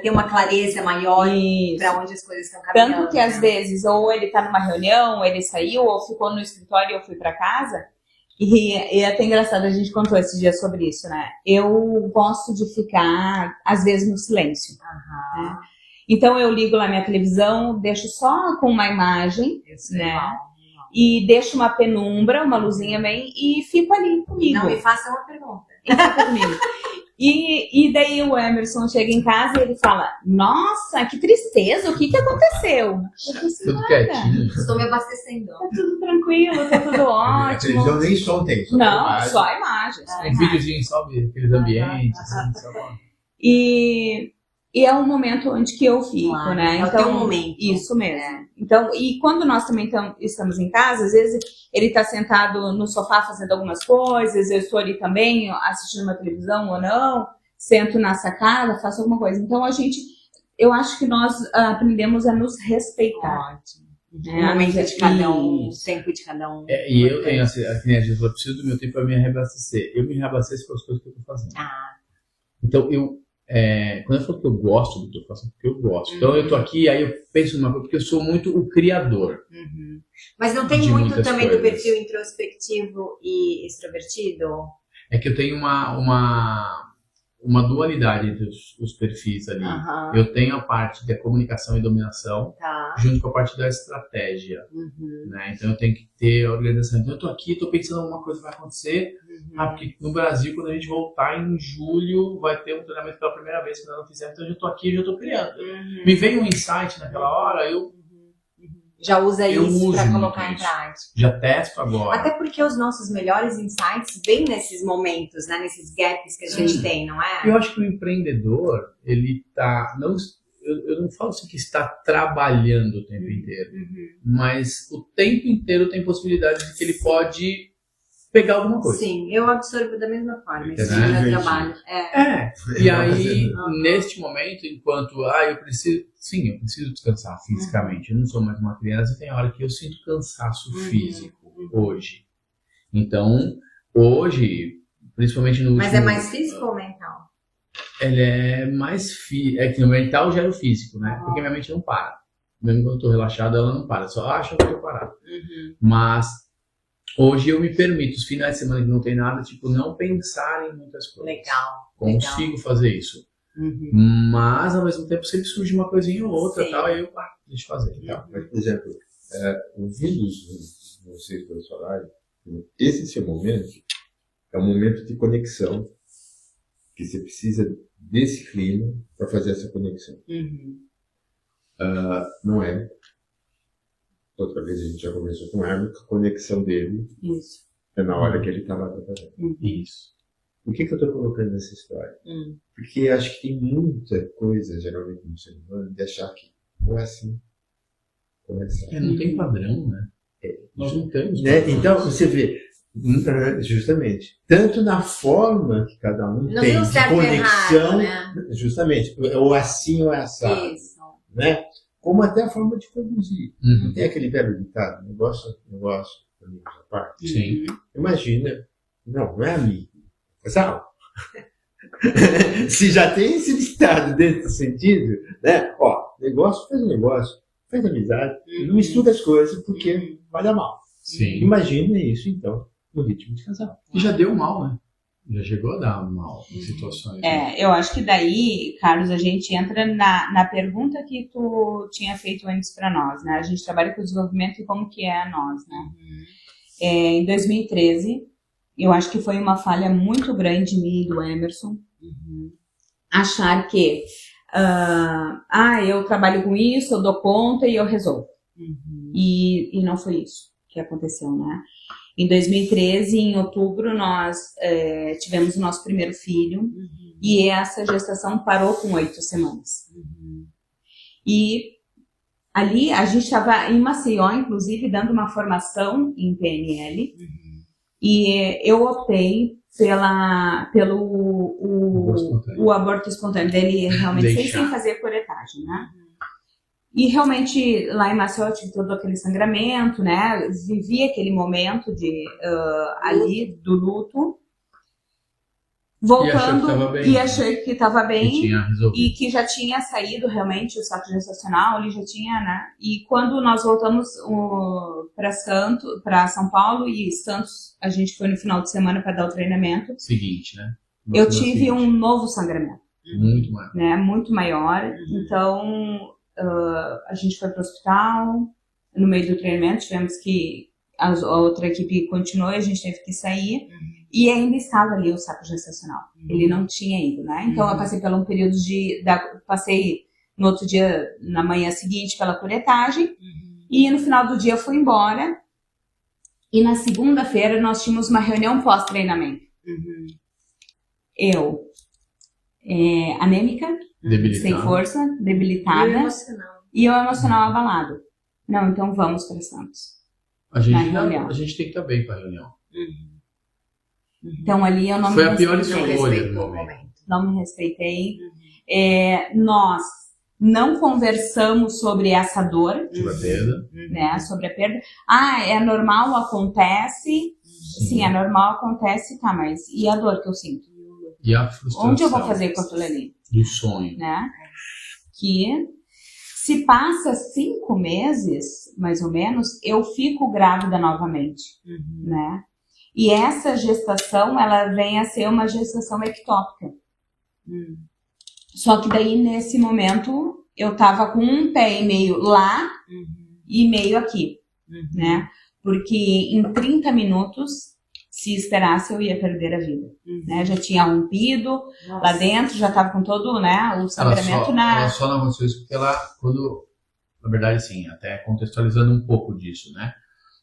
ter uma clareza maior para onde as coisas estão caminhando. Tanto que às vezes, ou ele tá numa reunião, ele saiu, ou ficou no escritório e eu fui para casa. E é até engraçado, a gente contou esse dia sobre isso, né? Eu gosto de ficar, às vezes, no silêncio. Né? Então eu ligo lá minha televisão, deixo só com uma imagem, né? E deixo uma penumbra, uma luzinha bem, e fico ali comigo. Não me faça uma pergunta. E fica comigo. E daí o Emerson chega em casa e ele fala, nossa, que tristeza, o que aconteceu? Eu disse, tudo quietinho. Estou me abastecendo. Tá tudo tranquilo, tá tudo A ótimo. televisão nem som tem. Não, só a imagem. Um videozinho, sobe aqueles ambientes. E é um momento onde que eu fico, né? É o teu momento. Isso mesmo. Então, e quando nós também estamos em casa, às vezes ele tá sentado no sofá fazendo algumas coisas, eu estou ali também assistindo uma televisão ou não, sento na sacada, faço alguma coisa. Então eu acho que nós aprendemos a nos respeitar. Ótimo. O momento de cada um, o tempo de cada um. E eu tenho assim, a gente falou, preciso do meu tempo para me reabastecer. Eu me reabasteço com as coisas que eu tô fazendo. Então, quando eu falo que eu gosto do que eu faço, é porque eu gosto. Então, eu tô aqui, aí eu penso numa coisa, porque eu sou muito o criador. Mas não tem muito também coisas. do perfil introspectivo e extrovertido? É que eu tenho uma dualidade entre os perfis ali. Eu tenho a parte da comunicação e dominação, junto com a parte da estratégia. Né? Então eu tenho que ter a organização. Então eu tô aqui, tô pensando alguma coisa vai acontecer. Porque no Brasil, quando a gente voltar em julho, vai ter um treinamento pela primeira vez que nós não fizemos. Então eu já tô aqui, já tô criando. Me veio um insight naquela hora, eu já usa isso para colocar em isso. prática. Já testo agora. Até porque os nossos melhores insights vêm nesses momentos, né? Nesses gaps que a gente tem, não é? Eu acho que o empreendedor, ele tá... Eu não falo assim que está trabalhando o tempo inteiro, mas o tempo inteiro tem possibilidade de que ele pode pegar alguma coisa. Sim, eu absorvo da mesma forma. Esse Né? trabalho. E aí, neste momento, enquanto eu preciso descansar fisicamente. Eu não sou mais uma criança, tem hora que eu sinto cansaço físico hoje. Então, hoje, principalmente no último... Mas é mais físico ou mental? Ele é mais físico. É que no mental gera o físico, né? Porque minha mente não para. Mesmo quando eu tô relaxado, ela não para. Só acha que eu tô parado. Mas hoje eu me permito, os finais de semana que não tem nada, tipo, não pensar em muitas coisas. Legal. Consigo fazer isso. Mas, ao mesmo tempo, sempre surge uma coisinha ou outra e tal, aí eu, deixa eu fazer. Mas, por exemplo, ouvindo vocês dois falarem, esse seu momento é um momento de conexão, que você precisa desse clima para fazer essa conexão. Não é. Outra vez a gente já conversou com o Hermes, a conexão dele é na hora que ele está lá fazendo. Isso. Por que eu estou colocando essa história? Porque acho que tem muita coisa, geralmente, no ser humano, de achar que ou é assim, ou é assim. Não tem padrão, né? Nós não temos. Né? Então, você vê, justamente, tanto na forma que cada um não tem de certo conexão, errado, né? justamente, ou assim ou é assado, né? Como até a forma de produzir. Não tem aquele velho ditado, negócio, amigos à parte. Sim. Imagina, não é amigo, é casal. Se já tem esse ditado desse sentido, né? Negócio faz negócio, faz amizade, não mistura as coisas porque vai dar mal. Sim. Imagina isso, então, no ritmo de casal. E já deu mal, né? Já chegou a dar mal em situações. Eu acho que daí, Carlos, a gente entra na pergunta que tu tinha feito antes para nós, né? A gente trabalha com o desenvolvimento e como que é a nós, né? Em 2013, eu acho que foi uma falha muito grande minha e do Emerson, achar que eu trabalho com isso, eu dou conta e eu resolvo. E não foi isso que aconteceu, né? Em 2013, em outubro, nós tivemos o nosso primeiro filho e essa gestação parou com 8 semanas. E ali a gente estava em Maceió, inclusive, dando uma formação em PNL e eu optei pelo aborto espontâneo dele, realmente sem fazer curetagem, né? E realmente, lá em Maceió, eu tive todo aquele sangramento, né? Vivi aquele momento ali do luto. Voltando, e achei que estava bem. E que já tinha saído realmente o saco gestacional, ele já tinha, né? E quando nós voltamos para São Paulo e Santos, a gente foi no final de semana para dar o treinamento. Seguinte, né? Eu tive um novo sangramento. Muito maior. Né? Muito maior. Então... a gente foi para o hospital, no meio do treinamento tivemos que, a outra equipe continuou e a gente teve que sair, e ainda estava ali o saco gestacional, ele não tinha ido, né? Então eu passei por um período passei no outro dia, na manhã seguinte, pela curetagem, e no final do dia eu fui embora, e na segunda-feira nós tínhamos uma reunião pós-treinamento. Eu, anêmica, sem força, debilitada, e o emocional abalado. Não, então vamos para Santos. A gente tem que estar bem para a reunião. Então ali eu não Foi a pior escolha do momento. Não me respeitei. Nós não conversamos sobre essa dor, Tipo a perda. né, sobre a perda. Ah, é normal, acontece. Sim, é normal, acontece, tá, mas e a dor que eu sinto? E a frustração. Onde eu vou fazer com aquilo ali? Do sonho. Né? Que se passa 5 meses, mais ou menos, eu fico grávida novamente, né? E essa gestação, ela vem a ser uma gestação ectópica. Só que daí, nesse momento, eu tava com um pé e meio lá e meio aqui, né? Porque em 30 minutos, se esperasse, eu ia perder a vida, né? Já tinha rompido lá dentro, já tava com todo, né, o sangramento Ela só não aconteceu isso porque ela, na verdade, assim, até contextualizando um pouco disso, né?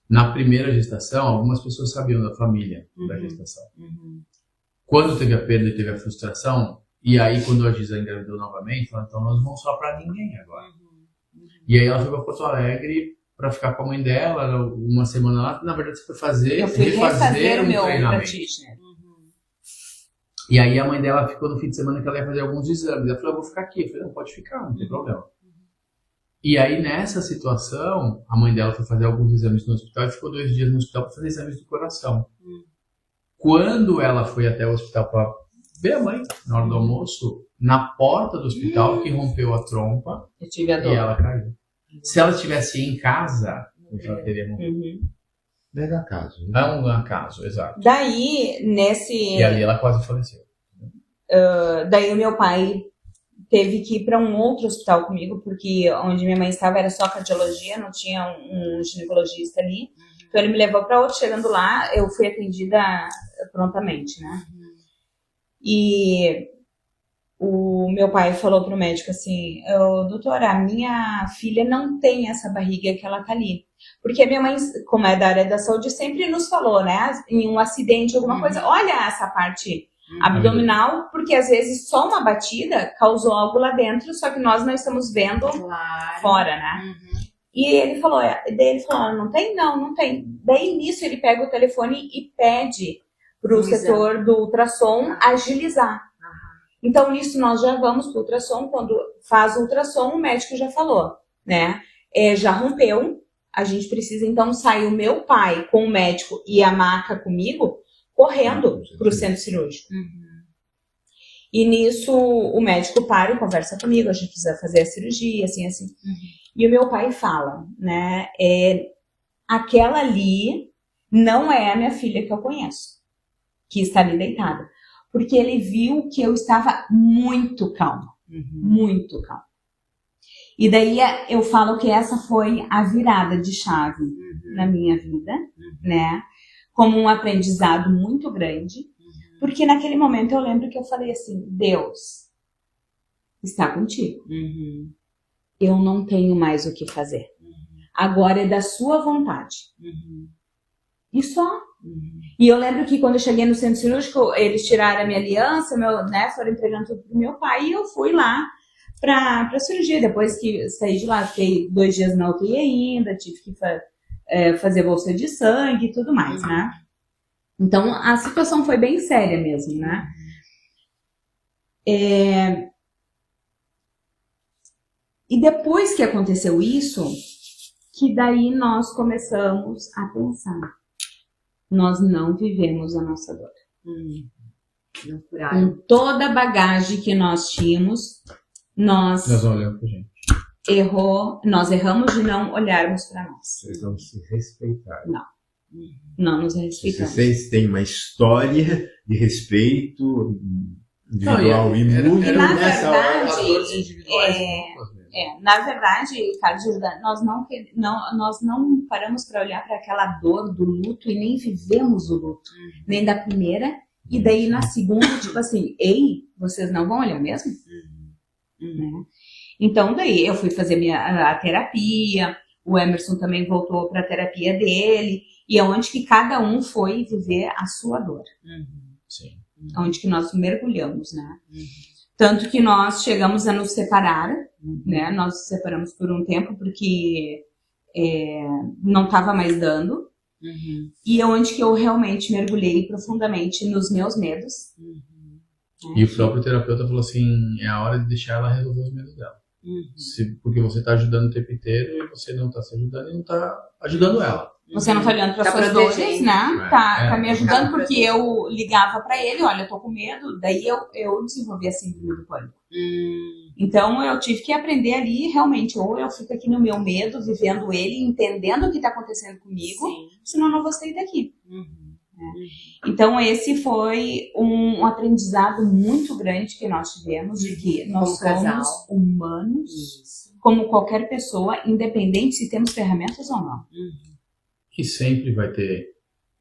Na primeira gestação, algumas pessoas sabiam da família da gestação. Quando teve a perda e teve a frustração, e aí quando a Giza engravidou novamente, falou, então nós não vamos falar pra ninguém agora. E aí ela foi pra Porto Alegre pra ficar com a mãe dela, uma semana lá, na verdade você foi eu fui refazer o meu treinamento. practitioner. E aí a mãe dela ficou no fim de semana que ela ia fazer alguns exames. Ela falou, eu vou ficar aqui. Eu falei, não, pode ficar, não tem problema. E aí nessa situação, a mãe dela foi fazer alguns exames no hospital e ficou 2 dias no hospital para fazer exames do coração. Quando ela foi até o hospital para ver a mãe, na hora do almoço, na porta do hospital que rompeu a trompa Eu tive a e dor. ela caiu. Se ela estivesse em casa, ela teria morrido. Mega caso. Né? É um acaso, exato. Daí, E ali ela quase faleceu. daí o meu pai teve que ir para um outro hospital comigo, porque onde minha mãe estava era só cardiologia, não tinha um ginecologista ali. Então ele me levou para outro. Chegando lá, eu fui atendida prontamente, né? E o meu pai falou pro médico assim, doutora, a minha filha não tem essa barriga que ela tá ali. Porque a minha mãe, como é da área da saúde, sempre nos falou, né? Em um acidente, alguma coisa, olha essa parte abdominal, porque às vezes só uma batida causou algo lá dentro, só que nós não estamos vendo fora, né? E ele falou, não tem? Não tem. Daí nisso ele pega o telefone e pede pro setor do ultrassom agilizar. Então nisso nós já vamos pro ultrassom, quando faz o ultrassom o médico já falou, né? Já rompeu, a gente precisa então sair o meu pai com o médico e a maca comigo, correndo pro centro cirúrgico. E nisso o médico para e conversa comigo, a gente precisa fazer a cirurgia, assim. E o meu pai fala, né, aquela ali não é a minha filha que eu conheço, que está ali deitada. Porque ele viu que eu estava muito calma, muito calma. E daí eu falo que essa foi a virada de chave na minha vida, né, como um aprendizado muito grande, porque naquele momento eu lembro que eu falei assim, Deus está contigo. Eu não tenho mais o que fazer. Agora é da sua vontade. E só. E eu lembro que quando eu cheguei no centro cirúrgico, eles tiraram a minha aliança, né, foram entregando tudo pro meu pai, e eu fui lá pra cirurgia. Depois que saí de lá, fiquei 2 dias na UTI ainda, tive que fazer bolsa de sangue e tudo mais, né? Então, a situação foi bem séria mesmo, né? E depois que aconteceu isso, que daí nós começamos a pensar. Nós não vivemos a nossa dor. Com toda a bagagem que nós tínhamos, nós olhamos pra gente. nós erramos de não olharmos para nós. Vocês não se respeitaram. Não nos respeitamos. Vocês têm uma história de respeito individual e mútuo na nessa hora. verdade, na verdade, Carlos, nós não paramos para olhar para aquela dor do luto e nem vivemos o luto. Nem da primeira, e daí na segunda, tipo assim, ei, vocês não vão olhar mesmo? Né? Então daí eu fui fazer a terapia, o Emerson também voltou para a terapia dele, e onde que cada um foi viver a sua dor. Sim. Onde que nós mergulhamos, né? Tanto que nós chegamos a nos separar, né? Nós nos separamos por um tempo porque não estava mais dando. E onde que eu realmente mergulhei profundamente nos meus medos. E o próprio terapeuta falou assim, é a hora de deixar ela resolver os medos dela. Porque você está ajudando o tempo inteiro e você não está se ajudando e não está ajudando ela. Você não tá olhando para Tá suas dores, protegendo. né? Tá me ajudando Tá porque protegendo. eu ligava para ele, olha, eu tô com medo. Daí eu desenvolvi a síndrome do pânico. Então eu tive que aprender ali, realmente, ou eu fico aqui no meu medo, vivendo ele, entendendo o que tá acontecendo comigo, senão eu não vou sair daqui. Então esse foi um aprendizado muito grande que nós tivemos, de que nós Como somos casal. humanos, Isso. como qualquer pessoa, independente se temos ferramentas ou não. Que sempre vai ter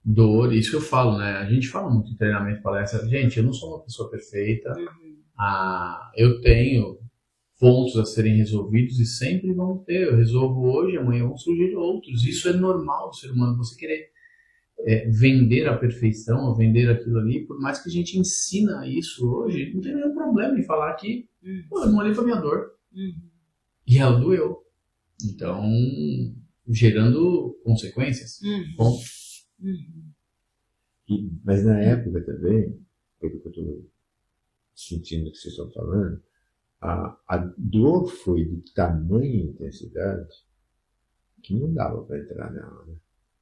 dor, isso que eu falo, né? A gente fala muito em treinamento, palestra. Gente, eu não sou uma pessoa perfeita. Eu tenho pontos a serem resolvidos e sempre vão ter. Eu resolvo hoje, amanhã vão surgir outros. Isso é normal do ser humano. Você querer vender a perfeição ou vender aquilo ali, por mais que a gente ensina isso hoje, não tem nenhum problema em falar que eu não olhei pra minha dor. E ela doeu. Então, gerando consequências. Bom, Mas na época também, pelo que eu estou sentindo que vocês estão falando, a dor foi de tamanha intensidade que não dava para entrar nela. Né?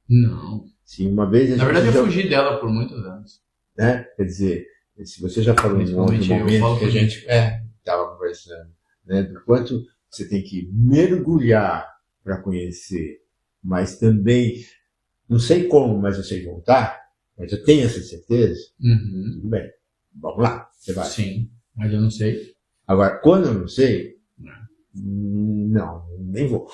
não. Se uma vez a Na verdade, gente eu já, fugi dela por muitos anos. né? Quer dizer, se você já falou em um outro Principalmente eu momento falo que a por gente estava conversando, né? Do quanto você tem que mergulhar para conhecer, mas também, não sei como, mas eu sei voltar, mas eu tenho essa certeza, tudo bem, vamos lá, você vai. Sim, mas eu não sei. Agora, quando eu não sei, não, nem vou.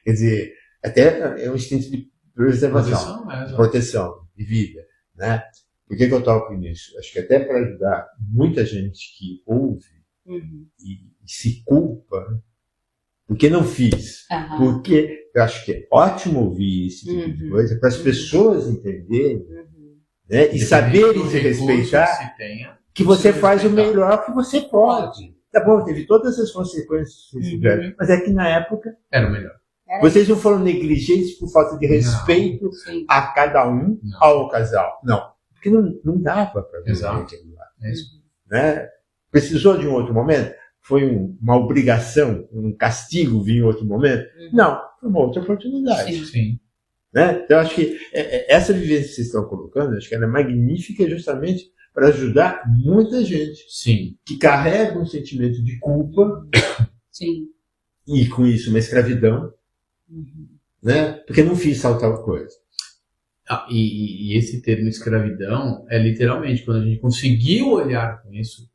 Quer dizer, até é um instinto de preservação, proteção de vida, né? Por que eu toco nisso? Acho que até para ajudar muita gente que ouve e se culpa, porque não fiz. Porque eu acho que é ótimo ouvir esse tipo de coisa para as pessoas entenderem, né? E saberem se respeitar, que você faz o melhor que você pode. Tá bom, teve todas as consequências que vocês tiveram, mas é que na época era o melhor. vocês não foram negligentes por falta de respeito a cada um, ao casal. Não, porque não dava para ver aquilo lá. É isso. Né? Precisou de um outro momento? Foi uma obrigação, um castigo vir em outro momento? Não, foi uma outra oportunidade. Sim. Né? Então, eu acho que essa vivência que vocês estão colocando, acho que ela é magnífica justamente para ajudar muita gente que carrega um sentimento de culpa e, com isso, uma escravidão, né? Porque não fiz tal coisa. E esse termo escravidão é literalmente quando a gente conseguiu olhar com isso,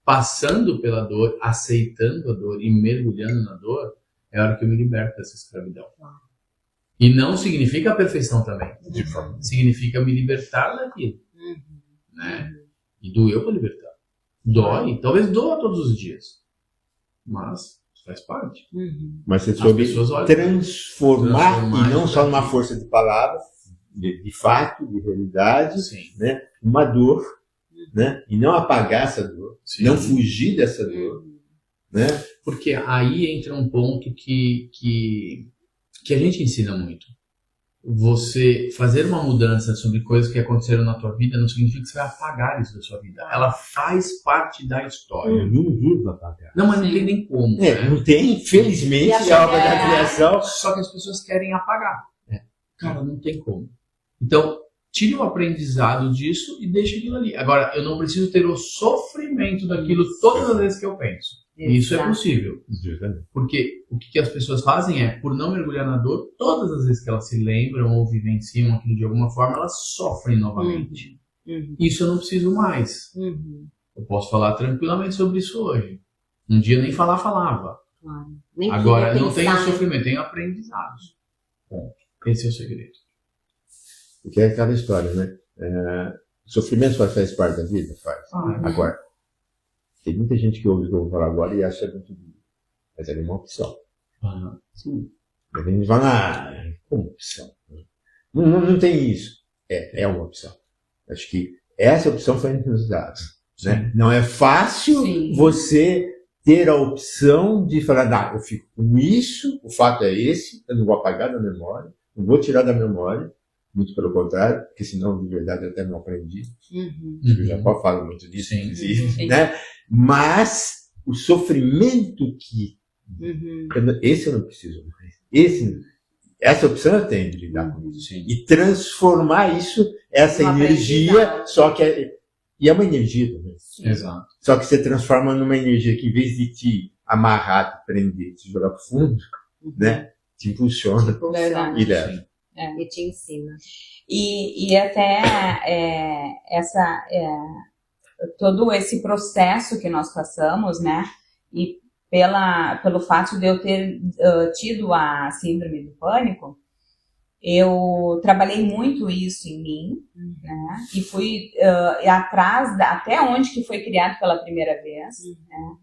passando pela dor, aceitando a dor e mergulhando na dor, é a hora que eu me liberto dessa escravidão. E não significa a perfeição também. Significa me libertar daquilo. Né? E doeu para libertar. Dói, talvez doa todos os dias. Mas faz parte. Mas você soube transformar, e não só numa força de palavras, de fato, de realidade, né? Uma dor, né? E não apagar essa dor, não fugir dessa dor, né? Porque aí entra um ponto que a gente ensina muito. Você fazer uma mudança sobre coisas que aconteceram na tua vida não significa que você vai apagar isso da sua vida. Ela faz parte da história. Ninguém vai apagar. Não, mas não tem nem como. Né? Não tem, infelizmente, é a obra da criação. Só que as pessoas querem apagar. Cara, não tem como. Então, tire o aprendizado disso e deixe aquilo ali. Agora, eu não preciso ter o sofrimento daquilo todas as vezes que eu penso. Isso é possível. Porque o que as pessoas fazem é, por não mergulhar na dor, todas as vezes que elas se lembram ou vivenciam aquilo de alguma forma, elas sofrem novamente. Isso eu não preciso mais. Eu posso falar tranquilamente sobre isso hoje. Um dia nem falava. Agora, não tem o sofrimento, tem aprendizados. Ponto. Esse é o segredo. Porque é aquela história, né? Sofrimento faz parte da vida? Faz. Agora, tem muita gente que ouve o que eu vou falar agora e acha muito duro. Mas é uma opção. Sim. A gente fala, como opção? Não tem isso. É uma opção. Acho que essa opção foi nos dada. Né? Não é fácil você ter a opção de falar, eu fico com isso, o fato é esse, eu não vou apagar da memória, não vou tirar da memória, muito pelo contrário, porque senão, de verdade, eu até não aprendi. O Jacó fala muito disso, inclusive, né? Mas o sofrimento que Esse eu não preciso mais. Essa opção eu tenho de lidar com isso. Sim. E transformar essa Uma energia, aprendizagem. só que e é uma energia também. Exato. Só que você transforma numa energia que, em vez de te amarrar, te prender, te jogar pro fundo, né? Te impulsiona Verdade. e leva. Sim. E te ensina. E até todo esse processo que nós passamos, né? E pelo fato de eu ter tido a síndrome do pânico, eu trabalhei muito isso em mim, né? E fui atrás, até onde que foi criado pela primeira vez, né?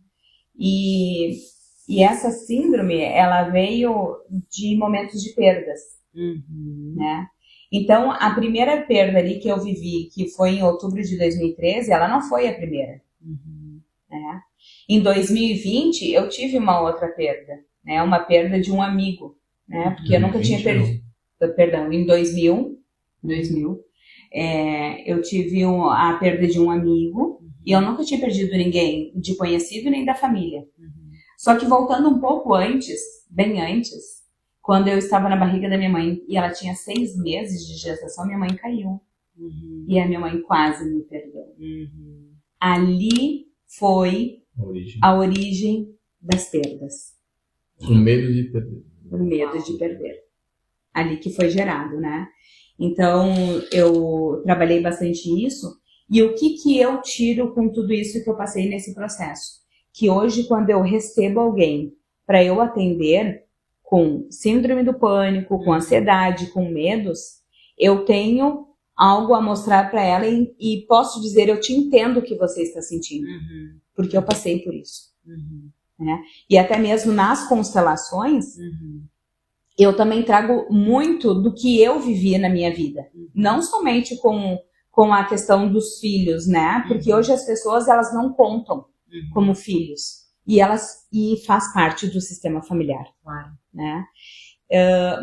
E essa síndrome, ela veio de momentos de perdas, né? Então, a primeira perda ali que eu vivi, que foi em outubro de 2013, ela não foi a primeira, né? Em 2020, eu tive uma outra perda, né? Uma perda de um amigo, né? Porque eu nunca tinha perdido. Perdão, em 2000, eu tive a perda de um amigo e eu nunca tinha perdido ninguém de conhecido nem da família. Só que voltando um pouco antes, bem antes, quando eu estava na barriga da minha mãe e ela tinha 6 meses de gestação, minha mãe caiu. E a minha mãe quase me perdeu. Ali foi a origem das perdas. O medo de perder. O medo de perder. Ali que foi gerado, né? Então, eu trabalhei bastante isso. E o que eu tiro com tudo isso que eu passei nesse processo? Que hoje, quando eu recebo alguém para eu atender com síndrome do pânico, com ansiedade, com medos, eu tenho algo a mostrar para ela e posso dizer, eu te entendo o que você está sentindo. Porque eu passei por isso. Né? E até mesmo nas constelações, eu também trago muito do que eu vivi na minha vida. Não somente com a questão dos filhos, né? Porque hoje as pessoas, elas não contam como filhos. E faz parte do sistema familiar. Claro. Né?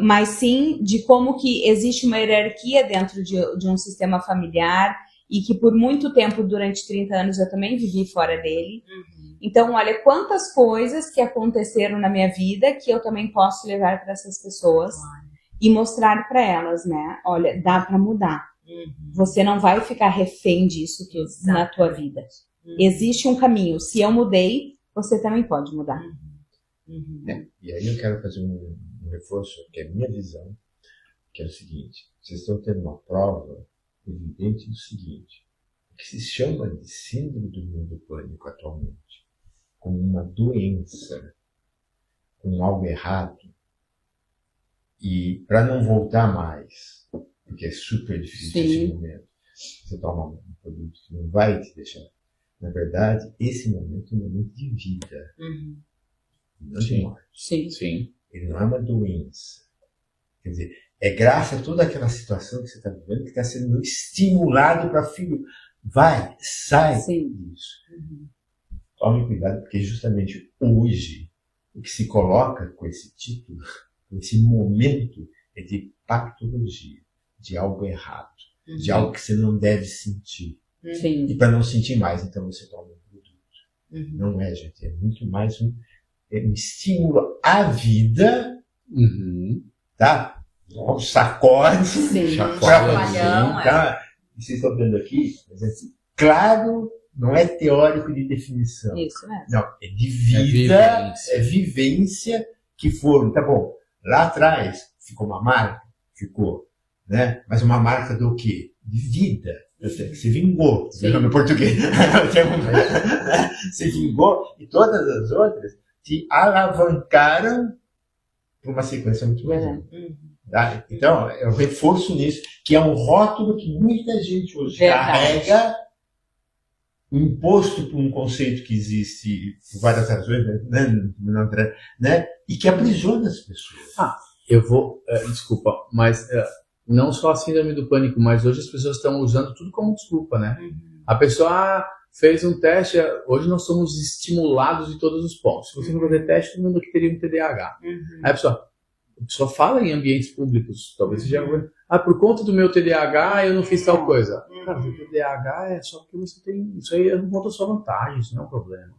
Mas sim de como que existe uma hierarquia dentro de um sistema familiar e que por muito tempo, durante 30 anos, eu também vivi fora dele. Então, olha quantas coisas que aconteceram na minha vida que eu também posso levar para essas pessoas e mostrar para elas, né? Olha, dá para mudar. Você não vai ficar refém disso na tua vida. Existe um caminho. Se eu mudei, você também pode mudar. E aí eu quero fazer um reforço, que é a minha visão, que é o seguinte: vocês estão tendo uma prova evidente do seguinte: o que se chama de síndrome do pânico atualmente, como uma doença, com algo errado, e para não voltar mais, porque é super difícil esse momento, você toma um produto que não vai te deixar. Na verdade, esse momento é um momento de vida, não de morte. Sim. Ele não é uma doença. Quer dizer, é graças a toda aquela situação que você está vivendo que está sendo estimulado para filho. Vai, sai disso. Tome cuidado, porque justamente hoje o que se coloca com esse título, com esse momento, é de pactologia, de algo errado, de algo que você não deve sentir. E para não sentir mais, então você toma um produto. Não é, gente, é muito mais um estímulo à vida, tá? Um sacode, chacoalhão, tá? E vocês estão vendo aqui, mas é claro, não é teórico de definição. Isso mesmo. Não, é de vida, é vivência que foram. Tá bom, lá atrás ficou uma marca? Ficou, né? Mas uma marca do quê? De vida. Se vingou, no português. Se vingou e todas as outras te alavancaram para uma sequência muito melhor. Tá? Então, eu reforço nisso, que é um rótulo que muita gente hoje carrega, imposto por um conceito que existe por várias razões, né? E que aprisiona as pessoas. Eu vou, desculpa, mas não só a síndrome do pânico, mas hoje as pessoas estão usando tudo como desculpa, né? A pessoa fez um teste, hoje nós somos estimulados de todos os pontos. Se você for fazer teste, todo mundo aqui teria um TDAH. Aí a pessoa fala em ambientes públicos, talvez seja por conta do meu TDAH eu não fiz tal coisa. Cara, o TDAH é só porque você tem, isso aí não conta sua vantagem, isso não é um problema.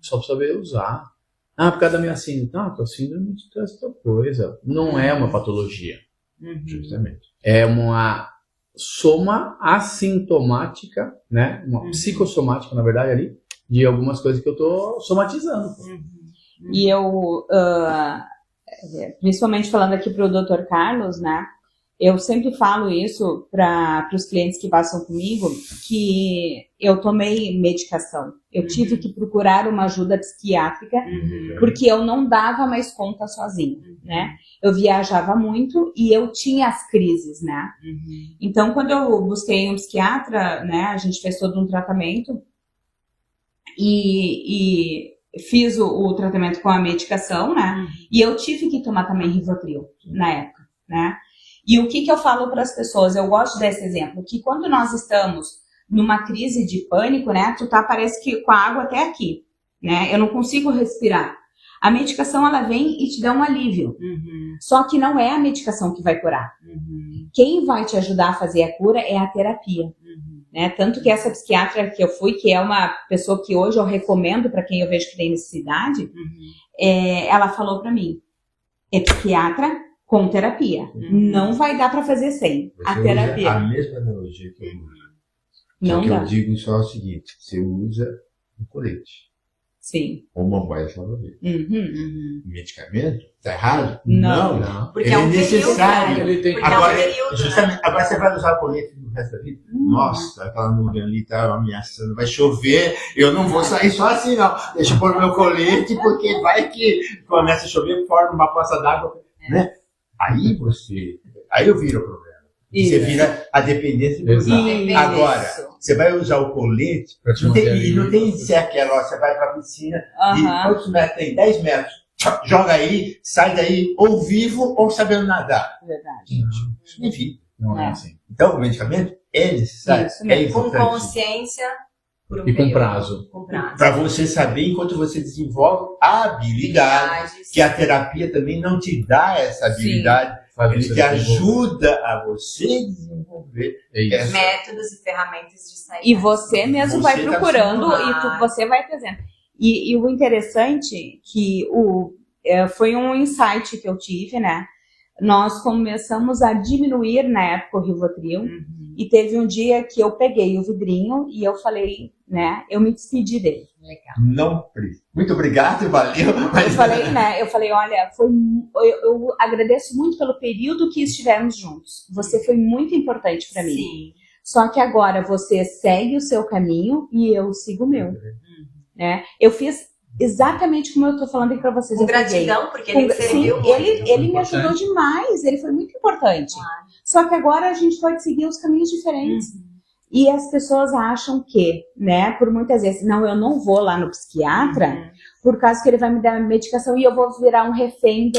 Só para saber usar. Ah, por causa da minha síndrome. Não, a tua síndrome te traz tal coisa. Não é uma patologia. Justamente. É uma soma assintomática, né? Uma psicossomática, na verdade, ali, de algumas coisas que eu tô somatizando. E eu, principalmente falando aqui para o Dr. Carlos, né? Eu sempre falo isso para os clientes que passam comigo, que eu tomei medicação. Eu tive que procurar uma ajuda psiquiátrica, porque eu não dava mais conta sozinha, né? Eu viajava muito e eu tinha as crises, né? Então, quando eu busquei um psiquiatra, né? A gente fez todo um tratamento e fiz o tratamento com a medicação, né? E eu tive que tomar também Rivotril na época, né? E o que eu falo para as pessoas? Eu gosto desse exemplo, que quando nós estamos numa crise de pânico, né? Tu tá, parece que com a água até aqui, né? Eu não consigo respirar. A medicação, ela vem e te dá um alívio. Só que não é a medicação que vai curar. Quem vai te ajudar a fazer a cura é a terapia. Né? Tanto que essa psiquiatra que eu fui, que é uma pessoa que hoje eu recomendo para quem eu vejo que tem necessidade, ela falou para mim, é psiquiatra com terapia. Não vai dar para fazer sem Você a terapia. usa a mesma analogia que eu uso. Não Só que dá. eu digo só o seguinte, você usa um colete, Sim. ou uma boia salva-vidas. Medicamento? Tá errado? Não. Porque Ele é um necessário. período, Ele tem- porque Agora, é um período, justamente, agora você vai usar o colete no resto da vida? Nossa, aquela nuvem ali tá ameaçando, vai chover, eu não vou sair só assim não. Deixa eu pôr meu colete, porque vai que começa a chover, forma uma poça d'água, né? Aí eu viro o problema. Você Isso. vira a dependência do Exato. Isso. Agora, você vai usar o colete, Pra te não manter tem, e não ali. tem de ser aquela, ó, você vai pra piscina, e Aham. quantos metros tem? 10 metros. Joga aí, sai daí, ou vivo ou sabendo nadar. Verdade. Gente, isso não é vida. Não é É. assim. Então, o medicamento é necessário, Isso é mesmo. com importante. consciência, por um E com período. prazo. Com prazo. Para você saber enquanto você desenvolve a habilidade, Habilidades, que a terapia também não te dá essa habilidade, Faz ele você te desenvolver. ajuda a você desenvolver. É isso. métodos e ferramentas de sair. E você mesmo Você vai tá procurando acostumado. e você vai trazendo. E o interessante que foi um insight que eu tive, né? Nós começamos a diminuir na época o Rivotril e teve um dia que eu peguei o vidrinho e eu falei, né? Eu me despedi dele. Legal. Não precisa. Muito obrigado, valeu. Eu falei, olha, eu agradeço muito pelo período que estivemos juntos. Você foi muito importante para mim. Sim. Só que agora você segue o seu caminho e eu sigo o meu. Né? Eu fiz exatamente como eu tô falando aqui para vocês. Com eu peguei. gratidão, porque ele Sim, serviu muito. ele me Importante. ajudou demais, ele foi muito importante. Só que agora a gente pode seguir os caminhos diferentes. E as pessoas acham que, né, por muitas vezes, não, eu não vou lá no psiquiatra por causa que ele vai me dar medicação e eu vou virar um refém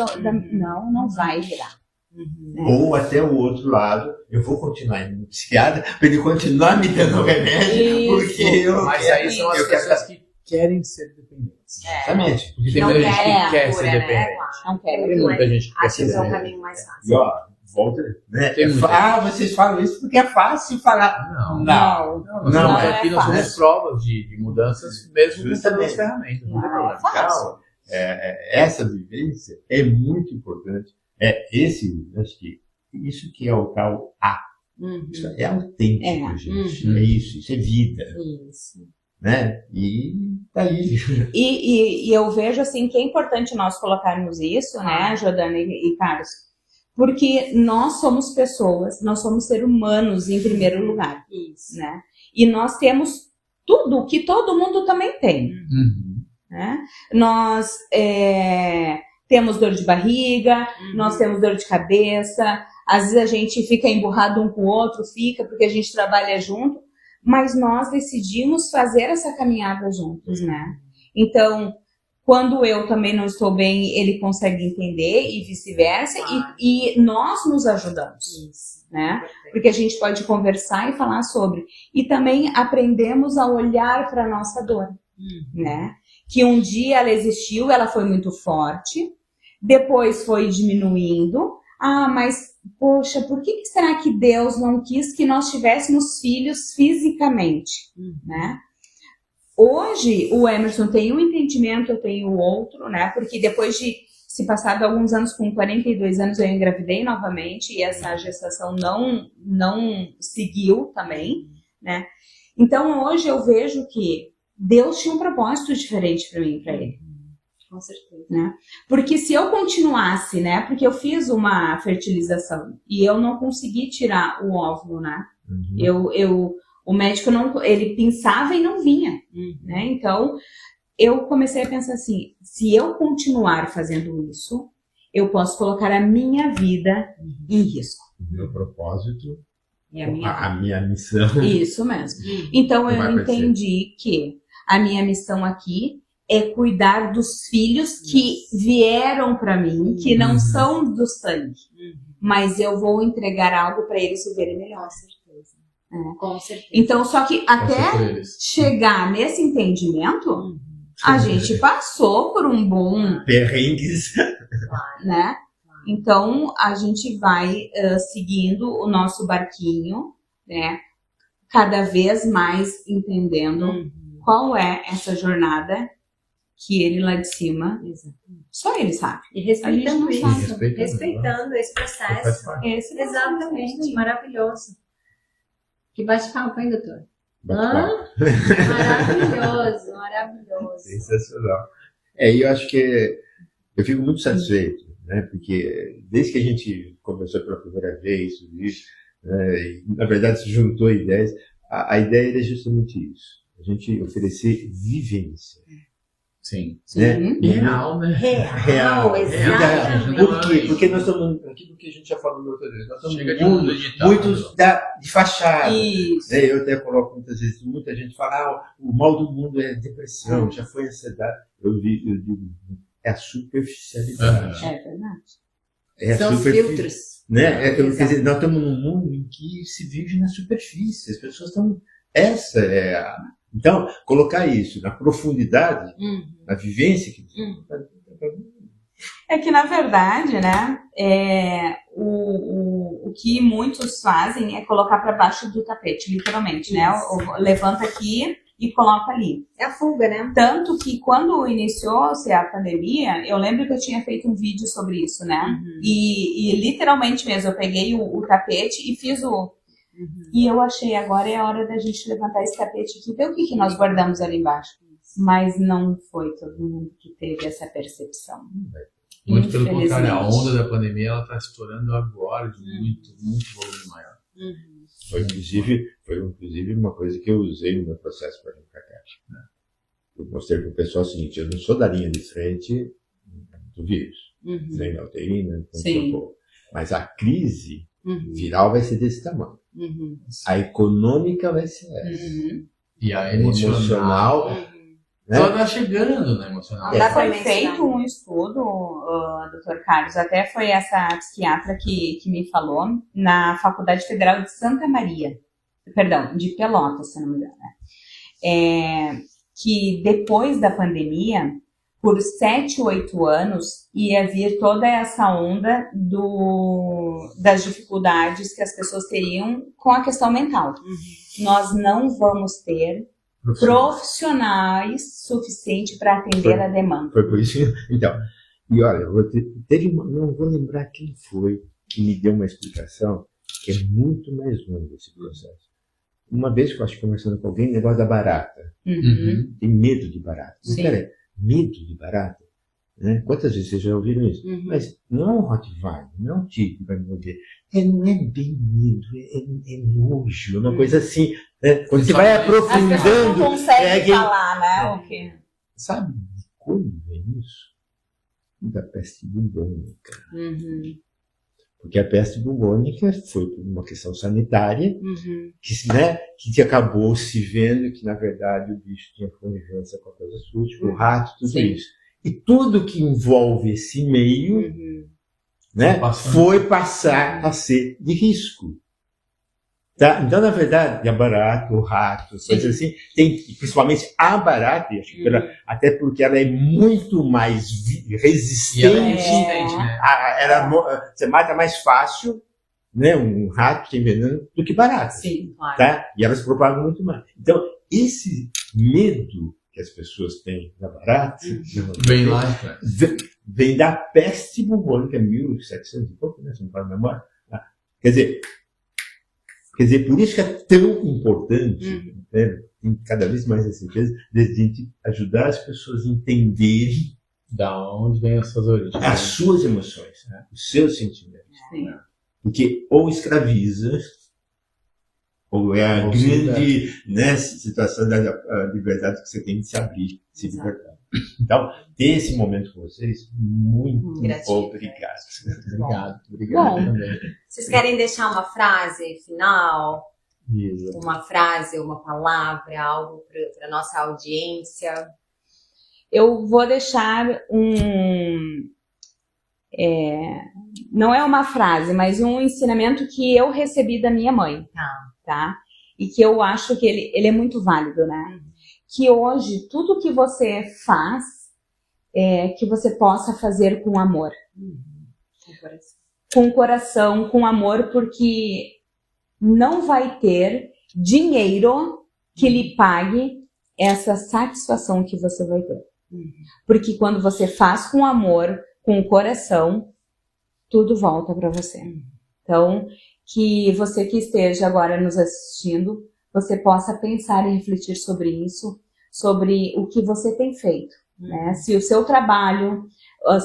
Não, não vai virar. Ou até o outro lado, eu vou continuar indo no psiquiatra para ele continuar me dando remédio, Isso. porque eu Mas quero, aí são as eu quero pessoas que querem ser dependentes. exatamente. Porque tem Não muita gente quer que quer a ser cura, né? dependente. Não quero. Tem muita gente que quer Acho ser que é o dependente. caminho mais E fácil. ó, volta, né? Tem muita Vocês falam isso porque é fácil falar. Não. Não, Não é Aqui nós fácil. somos provas de mudanças, mesmo com Justamente. as ferramentas. Não Não tem problema. é fácil. Então, essa vivência é muito importante. Acho que isso que é o tal Isso é autêntico, gente. Uhum. É isso é vida, Isso. né? E tá aí. E eu vejo assim que é importante nós colocarmos isso, né, Jordana e Carlos, porque nós somos pessoas, nós somos seres humanos em primeiro lugar, Isso. né? E nós temos tudo que todo mundo também tem, Uhum. né? Nós temos dor de barriga, nós temos dor de cabeça, às vezes a gente fica emburrado um com o outro, porque a gente trabalha junto, mas nós decidimos fazer essa caminhada juntos, né? Então, quando eu também não estou bem, ele consegue entender e vice-versa, Claro. e nós nos ajudamos, Isso. né? Porque a gente pode conversar e falar sobre. E também aprendemos a olhar para a nossa dor, né? Que um dia ela existiu, ela foi muito forte, depois foi diminuindo. Ah, mas, poxa, por que será que Deus não quis que nós tivéssemos filhos fisicamente, né? hoje o Emerson tem um entendimento, eu tenho outro, né? Porque depois de se passado alguns anos, com 42 anos, eu engravidei novamente e essa gestação não seguiu também, né? Então hoje eu vejo que Deus tinha um propósito diferente para mim e para ele. Com certeza. Né? Porque se eu continuasse, né? Porque eu fiz uma fertilização e eu não consegui tirar o óvulo, né? O médico ele pensava e não vinha, né? Então eu comecei a pensar assim: se eu continuar fazendo isso, eu posso colocar a minha vida em risco. O meu propósito, E a minha missão. Isso mesmo. Então eu entendi que a minha missão aqui é cuidar dos filhos que vieram para mim, que não são do sangue, mas eu vou entregar algo para eles viverem melhor. Com certeza. Então, só que até chegar nesse entendimento, a gente passou por um bom perrengues, né? Então a gente vai seguindo o nosso barquinho, né? Cada vez mais entendendo qual é essa jornada que ele lá de cima, só ele sabe. E respeitando A gente não isso, sabe. respeitando esse processo. Exatamente, maravilhoso. Que bate-papo, hein, doutor? Maravilhoso, maravilhoso. Sensacional. E eu acho que eu fico muito satisfeito, né? Porque desde que a gente conversou pela primeira vez sobre isso, e, na verdade se juntou ideias, a ideia era justamente isso. A gente oferecer vivência. Sim. Né? Real, né? Real, exatamente. Por quê? Porque nós estamos, aquilo que a gente já falou outra vez, nós estamos Chega de mundo digital, muitos de fachada. Isso. Né? Eu até coloco muitas vezes, muita gente fala, o mal do mundo é depressão, já foi ansiedade. Eu digo, é a superficialidade. É verdade. São os filtros. Né? Quer dizer, nós estamos num mundo em que se vive na superfície, as pessoas estão... Essa é a... Então, colocar isso na profundidade, na vivência que É que, na verdade, né, o que muitos fazem é colocar para baixo do tapete, literalmente, né? Levanta aqui e coloca ali. É a fuga, né? Tanto que quando iniciou-se a pandemia, eu lembro que eu tinha feito um vídeo sobre isso, né? E literalmente mesmo, eu peguei o tapete e fiz E eu achei, agora é a hora da gente levantar esse tapete aqui e ver o que nós guardamos ali embaixo. Mas não foi todo mundo que teve essa percepção. Muito pelo contrário, a onda da pandemia ela está estourando agora de muito volume maior. Foi inclusive uma coisa que eu usei no meu processo para vir para cá. Né? Eu mostrei para o pessoal o seguinte: eu não sou da linha de frente do vírus, nem da UTI, nem do socorro. Mas a crise viral vai ser desse tamanho. A econômica vai ser essa. E a emocional né? Ela tá chegando na emocional. Foi feito um estudo, Dr. Carlos, até foi essa psiquiatra que me falou, na Faculdade Federal de Santa Maria, perdão, de Pelotas, se não me engano, que depois da pandemia, por 7, 8 anos, ia vir toda essa onda das dificuldades que as pessoas teriam com a questão mental. Nós não vamos ter profissionais suficientes para atender a demanda. Foi por isso. Então, e olha, não vou lembrar quem foi que me deu uma explicação que é muito mais longa esse processo. Uma vez que eu acho que conversando com alguém, negócio da barata. Tem medo de barata. Mas peraí, medo de barata? Né? Quantas vezes vocês já ouviram isso? Mas não é um Rottweiler, não é um tigre que vai me morder. Não é bem medo, é nojo, uma coisa assim. Né? Quando você vai aprofundando... As pessoas não conseguem falar, né? O quê? Sabe de quando vem isso? Da peste bubônica. Porque a peste bubônica foi por uma questão sanitária que acabou se vendo que, na verdade, o bicho tinha convivência com a coisa sua, tipo o rato, tudo isso. E tudo que envolve esse meio né, foi passar a ser de risco. Tá? Então, na verdade, a barata, o rato, coisas assim, tem, principalmente a barata, acho que até porque ela é muito mais resistente. Ela é resistente, né? Você mata mais fácil, né, um rato que tem veneno do que barata. Sim, claro. Tá? E elas propagam muito mais. Então, esse medo que as pessoas têm da barata Bem lá, cara. vem da peste bubônica, 1700 e pouco, né? Se não falo a memória. Quer dizer, por isso que é tão importante, né? Tem cada vez mais a certeza de a gente ajudar as pessoas a entenderem Da onde vem essas origens? as suas emoções, né? Os seus sentimentos. Sim. Né? Porque ou escraviza, ou é a Ou se grande, né, situação da liberdade que você tem de se abrir, se Exato. libertar. Então, ter esse momento com vocês, muito Gratificante. obrigado. Obrigado. Bom. Obrigado também. Vocês querem deixar uma frase final? Isso. Uma frase, uma palavra, algo para nossa audiência? Eu vou deixar não é uma frase, mas um ensinamento que eu recebi da minha mãe, tá? E que eu acho que ele é muito válido, né? Que hoje, tudo que você faz, que você possa fazer com amor. Com coração, com amor, porque não vai ter dinheiro que lhe pague essa satisfação que você vai ter. Porque quando você faz com amor, com o coração, tudo volta para você. Então, que você que esteja agora nos assistindo, você possa pensar e refletir sobre isso, sobre o que você tem feito, né? Se o seu trabalho,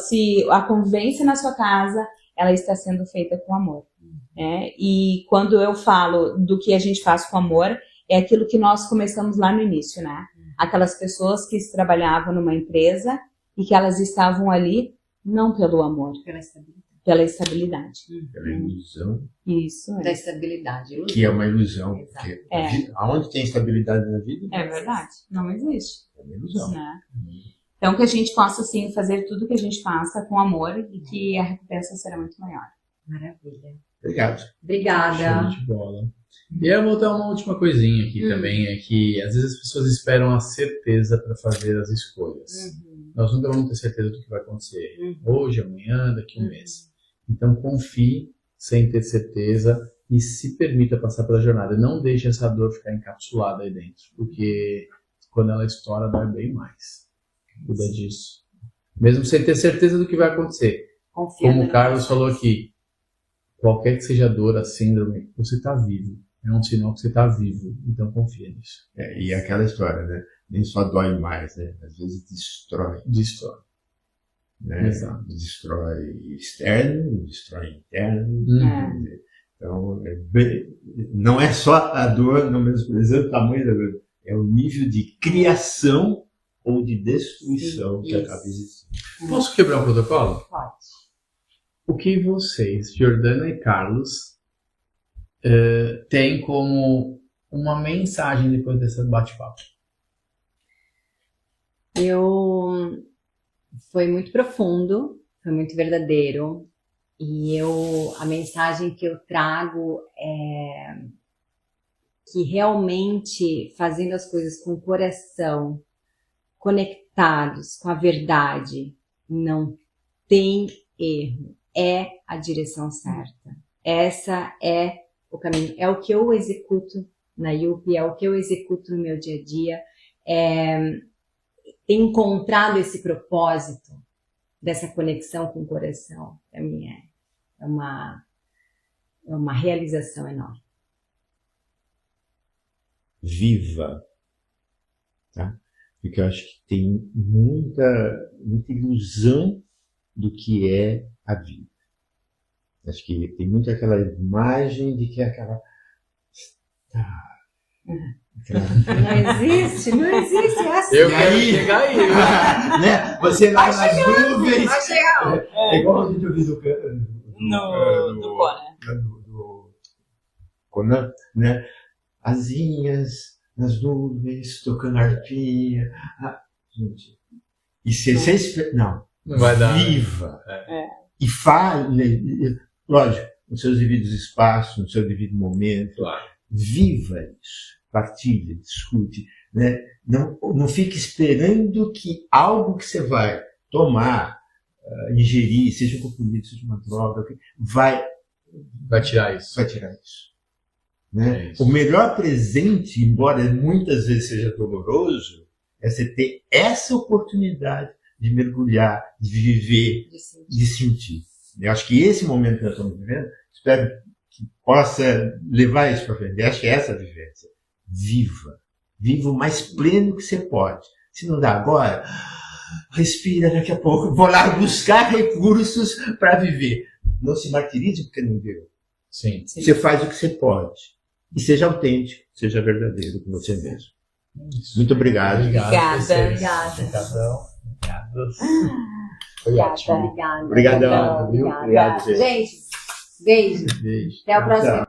se a convivência na sua casa, ela está sendo feita com amor, né? E quando eu falo do que a gente faz com amor, é aquilo que nós começamos lá no início, né? Aquelas pessoas que trabalhavam numa empresa e que elas estavam ali não pelo amor, pela estabilidade. Pela ilusão, Isso, Da estabilidade. que é uma ilusão. Exato. Porque É. aonde tem estabilidade na vida, é verdade, não existe, é uma ilusão. né? Então que a gente possa, sim, fazer tudo que a gente faça com amor e que a recompensa será muito maior. Maravilha. Obrigado. Obrigada. Show de bola. E eu vou botar uma última coisinha aqui também, é que às vezes as pessoas esperam a certeza para fazer as escolhas. Nós nunca vamos ter certeza do que vai acontecer. Hoje, amanhã, daqui a um mês. Então confie sem ter certeza e se permita passar pela jornada. Não deixe essa dor ficar encapsulada aí dentro, porque quando ela estoura, dói bem mais. Cuida disso. Mesmo sem ter certeza do que vai acontecer. Confia Como na o Carlos falou aqui, qualquer que seja a dor, a síndrome, você está vivo. É um sinal que você está vivo. Então confia nisso. E aquela história, né? Nem só dói mais, né? Às vezes destrói. Destrói. Né? Exato. Destrói externo, destrói interno. Então, não é só a dor, no mesmo o tamanho da dor, é o nível de criação ou de destruição que acaba existindo. Posso quebrar o protocolo? Pode. O que vocês, Jordana e Carlos, têm como uma mensagem depois desse bate-papo? Foi muito profundo, foi muito verdadeiro. E a mensagem que eu trago é que realmente fazendo as coisas com o coração, conectados com a verdade, não tem erro. É a direção certa. Essa é o caminho. É o que eu executo na Yupi, é o que eu executo no meu dia a dia. Ter encontrado esse propósito dessa conexão com o coração, para mim é uma realização enorme. Viva, tá? Porque eu acho que tem muita ilusão do que é a vida. Acho que tem muito aquela imagem de que é aquela... Não existe essa. Eu E quero aí? chegar aí. né? Você lá nas nuvens... Vai chegar. É igual a gente ouviu do Conan, né? Asinhas nas nuvens, tocando arpinha. Gente, e você não, Não vai dar. viva. E fale, lógico, nos seus devidos espaços, no seu devido momento. Claro. Viva isso. Partilha, discute. Né? Não fique esperando que algo que você vai tomar, ingerir, seja um comprimido, seja uma droga, vai Vai tirar isso. tirar isso. Né? É isso. O melhor presente, embora muitas vezes seja doloroso, é você ter essa oportunidade de mergulhar, de viver, de sentir. Eu acho que esse momento que nós estamos vivendo, espero que possa levar isso para frente. Eu acho que é essa a vivência. Viva. Viva o mais pleno que você pode. Se não dá agora, respira daqui a pouco. Vou lá buscar recursos para viver. Não se martirize porque não deu. Sim. Você faz o que você pode. E seja autêntico, seja verdadeiro com você mesmo. Muito obrigado. Obrigada. Obrigado. Foi Obrigada. ótimo. Obrigada. Obrigadão, viu? Obrigada. Obrigado, gente. Gente, beijo. Beijo. Até o próximo